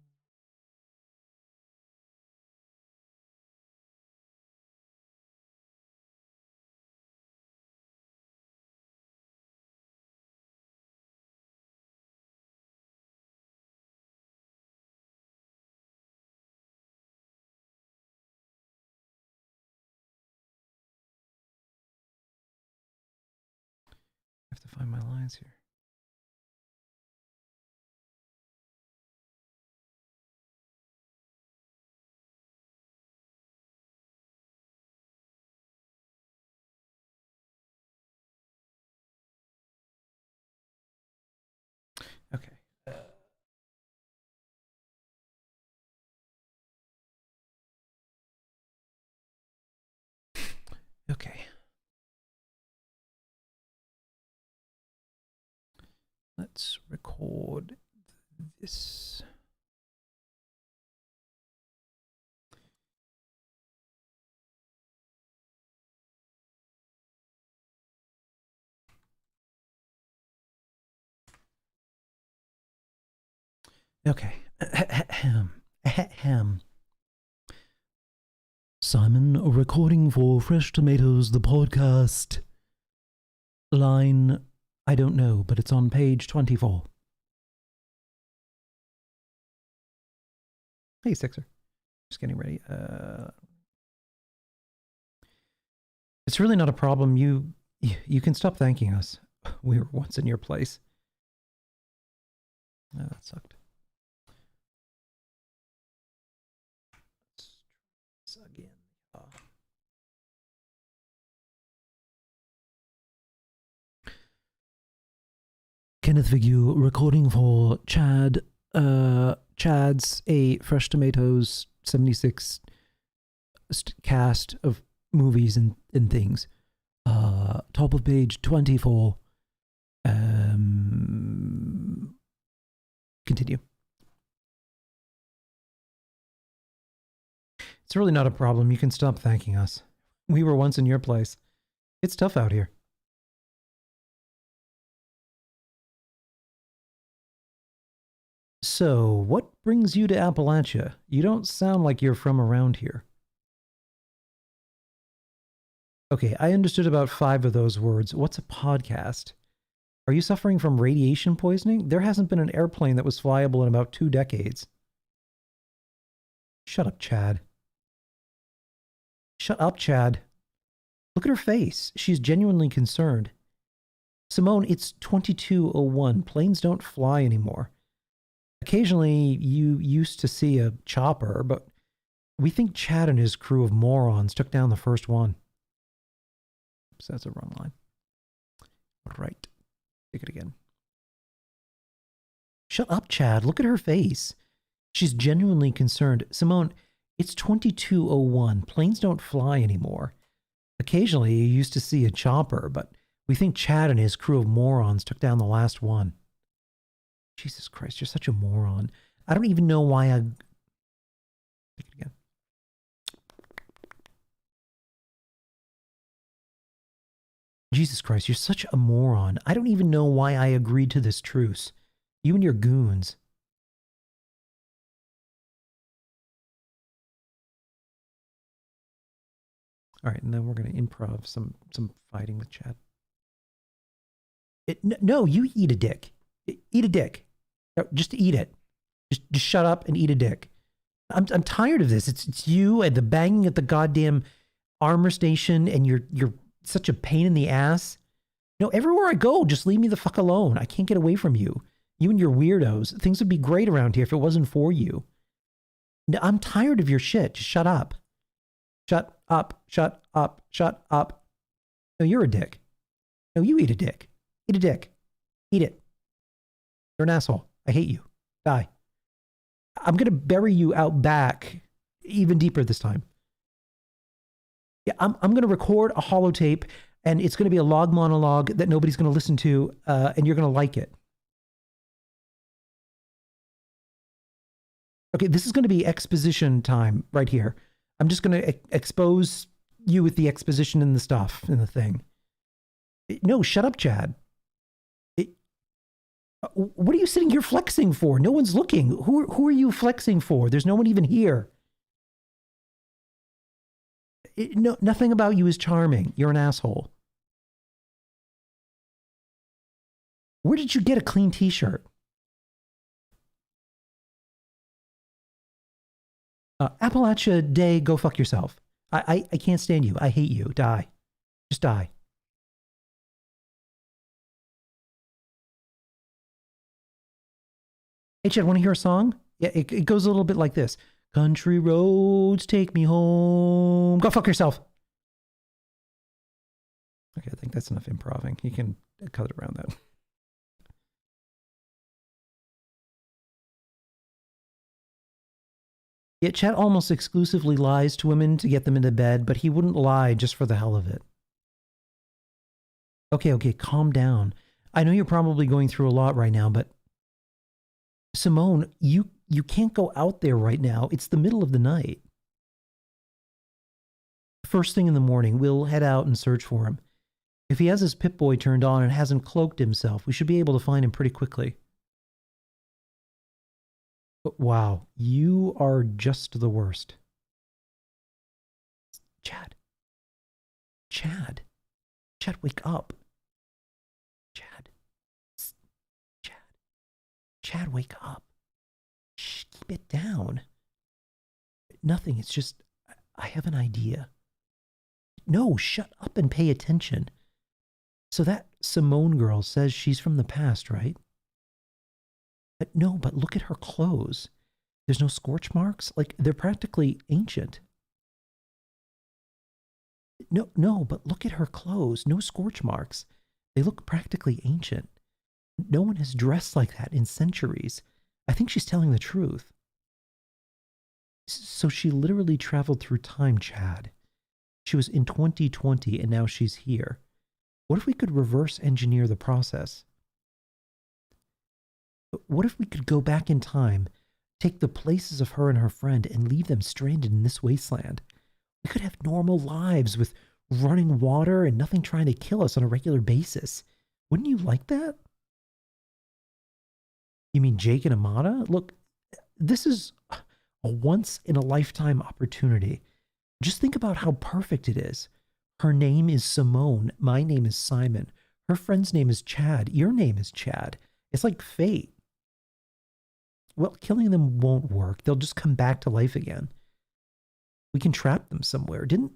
have to find my lines here. Okay. Okay. Let's record this. Okay. Simon, recording for Fresh Tomatoes, the podcast. Line, I don't know, but it's on page 24. Hey, Sixer. Just getting ready. It's really not a problem. You can stop thanking us. We were once in your place. Oh, that sucked. Let's try this again. Kenneth Vigu recording for Chad. Chad's a Fresh Tomatoes 76 cast of movies and things. Top of page 24. Continue. It's really not a problem. You can stop thanking us. We were once in your place. It's tough out here. So, what brings you to Appalachia? You don't sound like you're from around here. Okay, I understood about 5 of those words. What's a podcast? Are you suffering from radiation poisoning? There hasn't been an airplane that was flyable in about 2 decades. Shut up, Chad. Shut up, Chad. Look at her face. She's genuinely concerned. Simone, it's 2201. Planes don't fly anymore. Occasionally, you used to see a chopper, but we think Chad and his crew of morons took down the first one. Oops, that's a wrong line. All right. Take it again. Shut up, Chad. Look at her face. She's genuinely concerned. Simone, it's 2201. Planes don't fly anymore. Occasionally, you used to see a chopper, but we think Chad and his crew of morons took down the last one. Jesus Christ, you're such a moron. I don't even know why I... Take it again. Jesus Christ, you're such a moron. I don't even know why I agreed to this truce. You and your goons. All right, and then we're going to improv some fighting with Chad. No, you eat a dick. Eat a dick. Just eat it. Just shut up and eat a dick. I'm tired of this. It's you and the banging at the goddamn armor station, and you're such a pain in the ass. No, everywhere I go, just leave me the fuck alone. I can't get away from you. You and your weirdos. Things would be great around here if it wasn't for you. No, I'm tired of your shit. Just shut up. Shut up. Shut up. Shut up. No, you're a dick. No, you eat a dick. Eat a dick. Eat it. You're an asshole. I hate you. Die. I'm going to bury you out back even deeper this time. Yeah, I'm going to record a holotape, and it's going to be a log monologue that nobody's going to listen to, and you're going to like it. Okay, this is going to be exposition time right here. I'm just going to expose you with the exposition and the stuff and the thing. No, shut up, Chad. What are you sitting here flexing for? No one's looking. Who are you flexing for? There's no one even here. No, nothing about you is charming. You're an asshole. Where did you get a clean t-shirt? Appalachia Day, go fuck yourself. I can't stand you. I hate you. Die. Just die. Hey, Chad, want to hear a song? Yeah, it goes a little bit like this. Country roads take me home. Go fuck yourself. Okay, I think that's enough improving. You can cut it around that. Yet Chet almost exclusively lies to women to get them into bed, but he wouldn't lie just for the hell of it. Okay, calm down. I know you're probably going through a lot right now, but Simone, you can't go out there right now. It's the middle of the night. First thing in the morning, we'll head out and search for him. If he has his Pip-Boy turned on and hasn't cloaked himself, we should be able to find him pretty quickly. Wow, you are just the worst. Chad. Chad. Chad, wake up. Chad. Chad. Chad, wake up. Shh, keep it down. Nothing, it's just, I have an idea. No, shut up and pay attention. So that Simone girl says she's from the past, right? But no, but look at her clothes. There's no scorch marks. Like, they're practically ancient. No, but look at her clothes. No scorch marks. They look practically ancient. No one has dressed like that in centuries. I think she's telling the truth. So she literally traveled through time, Chad. She was in 2020 and now she's here. What if we could reverse engineer the process? What if we could go back in time, take the places of her and her friend, and leave them stranded in this wasteland? We could have normal lives with running water and nothing trying to kill us on a regular basis. Wouldn't you like that? You mean Jake and Amada? Look, this is a once-in-a-lifetime opportunity. Just think about how perfect it is. Her name is Simone. My name is Simon. Her friend's name is Chad. Your name is Chad. It's like fate. Well, killing them won't work. They'll just come back to life again. We can trap them somewhere. Didn't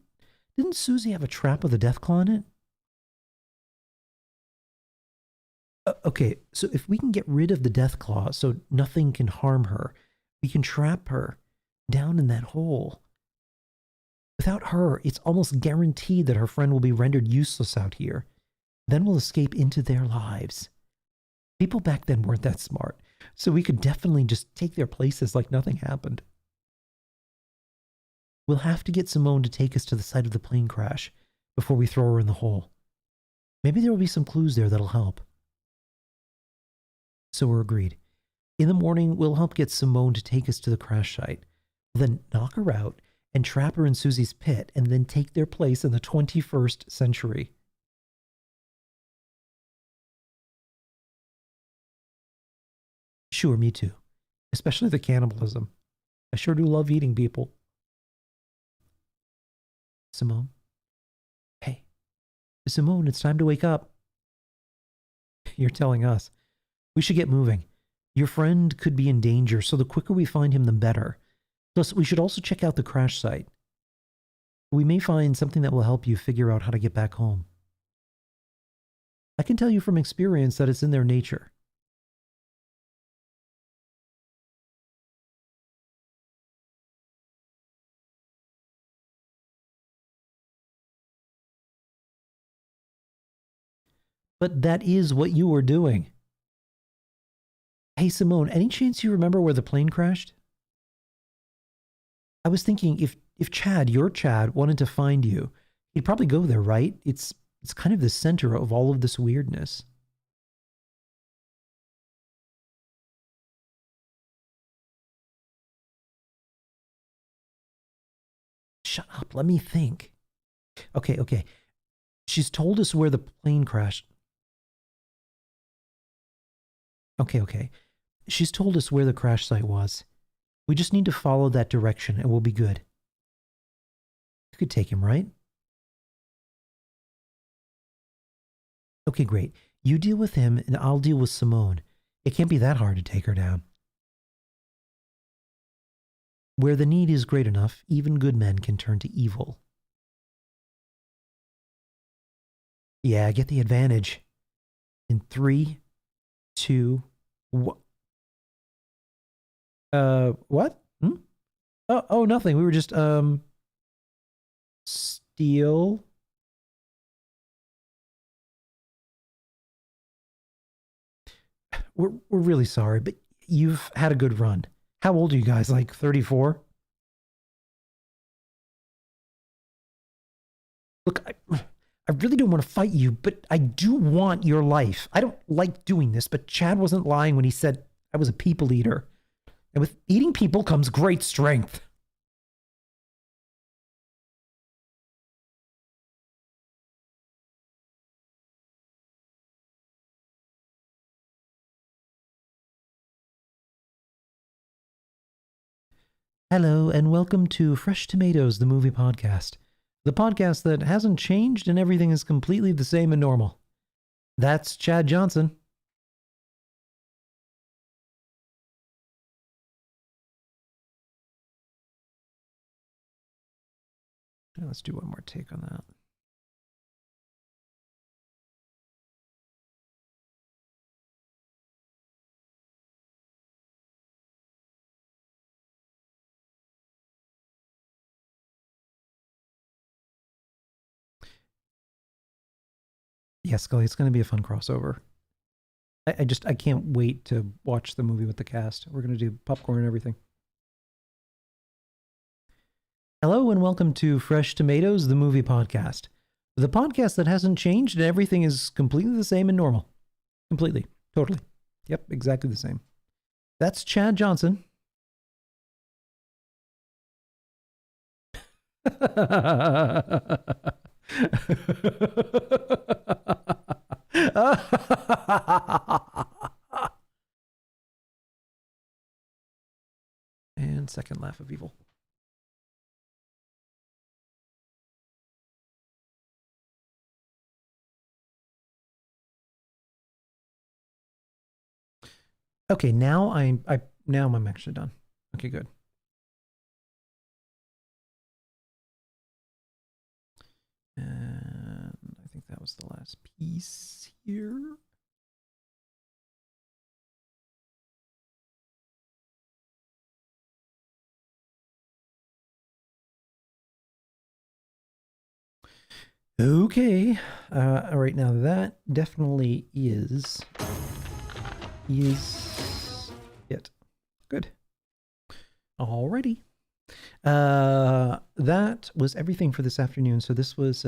Susie have a trap with a death claw in it? Okay, so if we can get rid of the death claw so nothing can harm her, we can trap her down in that hole. Without her, it's almost guaranteed that her friend will be rendered useless out here. Then we'll escape into their lives. People back then weren't that smart, so we could definitely just take their places like nothing happened. We'll have to get Simone to take us to the site of the plane crash before we throw her in the hole. Maybe there will be some clues there that'll help. So we're agreed. In the morning, we'll help get Simone to take us to the crash site. We'll then knock her out and trap her in Susie's pit and then take their place in the 21st century. Sure, me too. Especially the cannibalism. I sure do love eating people. Simone? Hey. Simone, it's time to wake up. You're telling us. We should get moving. Your friend could be in danger, so the quicker we find him, the better. Plus, we should also check out the crash site. We may find something that will help you figure out how to get back home. I can tell you from experience that it's in their nature. But that is what you were doing. Hey, Simone, any chance you remember where the plane crashed? I was thinking if Chad, your Chad, wanted to find you, he'd probably go there, right? It's kind of the center of all of this weirdness. Shut up, let me think. Okay. She's told us where the plane crashed. Okay. She's told us where the crash site was. We just need to follow that direction and we'll be good. You could take him, right? Okay, great. You deal with him and I'll deal with Simone. It can't be that hard to take her down. Where the need is great enough, even good men can turn to evil. Yeah, get the advantage. In 3, 2, 1. What? Hmm? Oh, nothing. We were just steal. We're really sorry, but you've had a good run. How old are you guys? Like 34? Look, I really don't want to fight you, but I do want your life. I don't like doing this, but Chad wasn't lying when he said I was a people eater. And with eating people comes great strength. Hello, and welcome to Fresh Tomatoes, the movie podcast. The podcast that hasn't changed and everything is completely the same and normal. That's Chad Johnson. Let's do one more take on that. Yeah, Scully, it's going to be a fun crossover. I can't wait to watch the movie with the cast. We're going to do popcorn and everything. Hello and welcome to Fresh Tomatoes, the movie podcast. The podcast that hasn't changed and everything is completely the same and normal. Completely. Totally. Yep, exactly the same. That's Chad Johnson. And second laugh of evil. Okay, now I'm actually done. Okay, good. And I think that was the last piece here. Okay. All right, now that definitely is it. Good. Alrighty. That was everything for this afternoon. So this was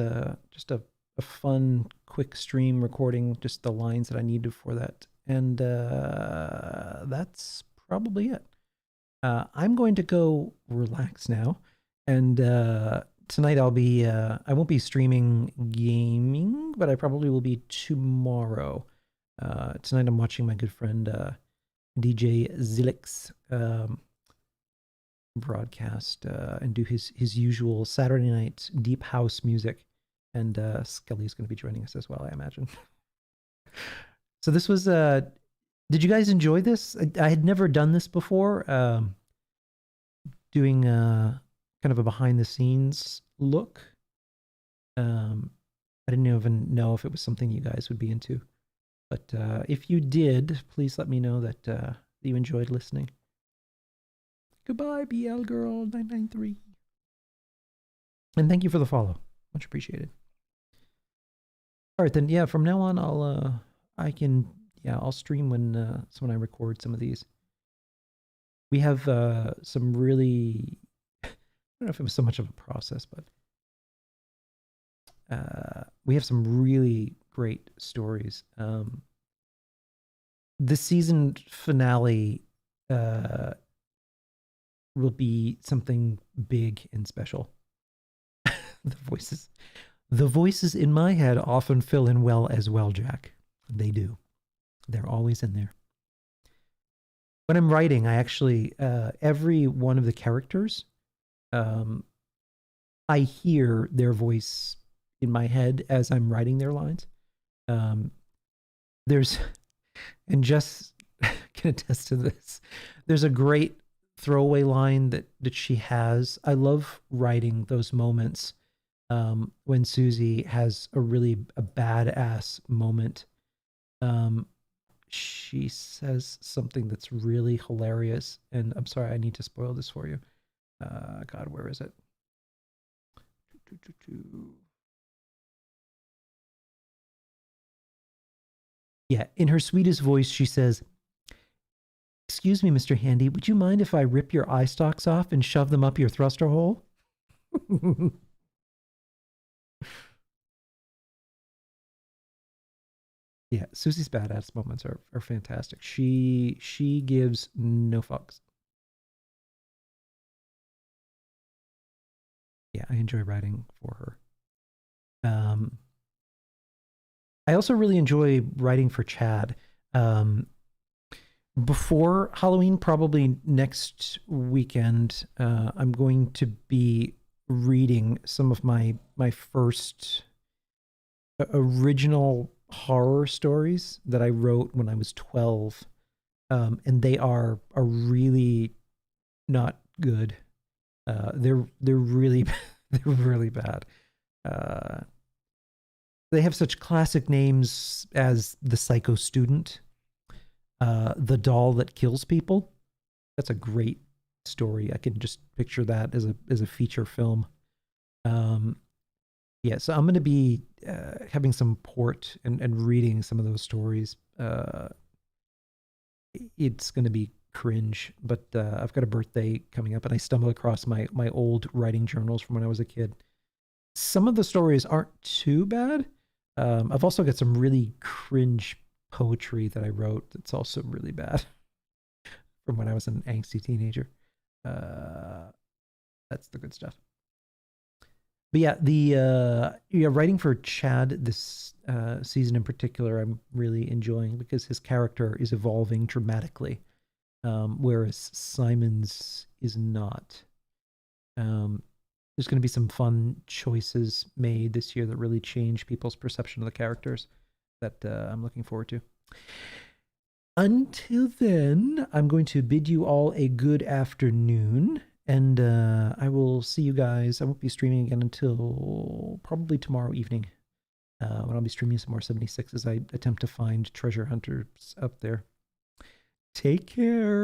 just a fun, quick stream recording, just the lines that I needed for that. And that's probably it. I'm going to go relax now. And tonight I'll be, I won't be streaming gaming, but I probably will be tomorrow. Tonight I'm watching my good friend DJ Zilix broadcast and do his usual Saturday night deep house music. And Skelly's going to be joining us as well, I imagine. So this was, did you guys enjoy this? I had never done this before. Doing kind of a behind the scenes look. I didn't even know if it was something you guys would be into. But if you did, please let me know that you enjoyed listening. Goodbye, BL Girl 993. And thank you for the follow. Much appreciated. All right, then, yeah, from now on, I'll stream when I record some of these. We have some really, I don't know if it was so much of a process, but we have some really great stories. The season finale will be something big and special. The voices in my head often fill in well as well, Jack. They do. They're always in there. When I'm writing, I actually, every one of the characters, I hear their voice in my head as I'm writing their lines. There's, and Jess can attest to this, there's a great throwaway line that she has. I love writing those moments when Susie has a badass moment. she says something that's really hilarious. And I'm sorry, I need to spoil this for you. God, where is it? Yeah, in her sweetest voice, she says, "Excuse me, Mr. Handy, would you mind if I rip your eye stalks off and shove them up your thruster hole?" Yeah, Susie's badass moments are fantastic. She gives no fucks. Yeah, I enjoy writing for her. I also really enjoy writing for Chad. Before Halloween, probably next weekend, I'm going to be reading some of my first original horror stories that I wrote when I was 12, and they are really not good. They're really they're really bad. They have such classic names as The Psycho Student, The Doll That Kills People. That's a great story. I can just picture that as a feature film. Yeah, so I'm going to be having some port and reading some of those stories. It's going to be cringe, but I've got a birthday coming up, and I stumbled across my old writing journals from when I was a kid. Some of the stories aren't too bad. I've also got some really cringe poetry that I wrote that's also really bad from when I was an angsty teenager. That's the good stuff. But yeah, the writing for Chad this season in particular, I'm really enjoying because his character is evolving dramatically, whereas Simon's is not. There's going to be some fun choices made this year that really change people's perception of the characters that I'm looking forward to. Until then, I'm going to bid you all a good afternoon, and I will see you guys. I won't be streaming again until probably tomorrow evening, when I'll be streaming some more 76 as I attempt to find treasure hunters up there. Take care.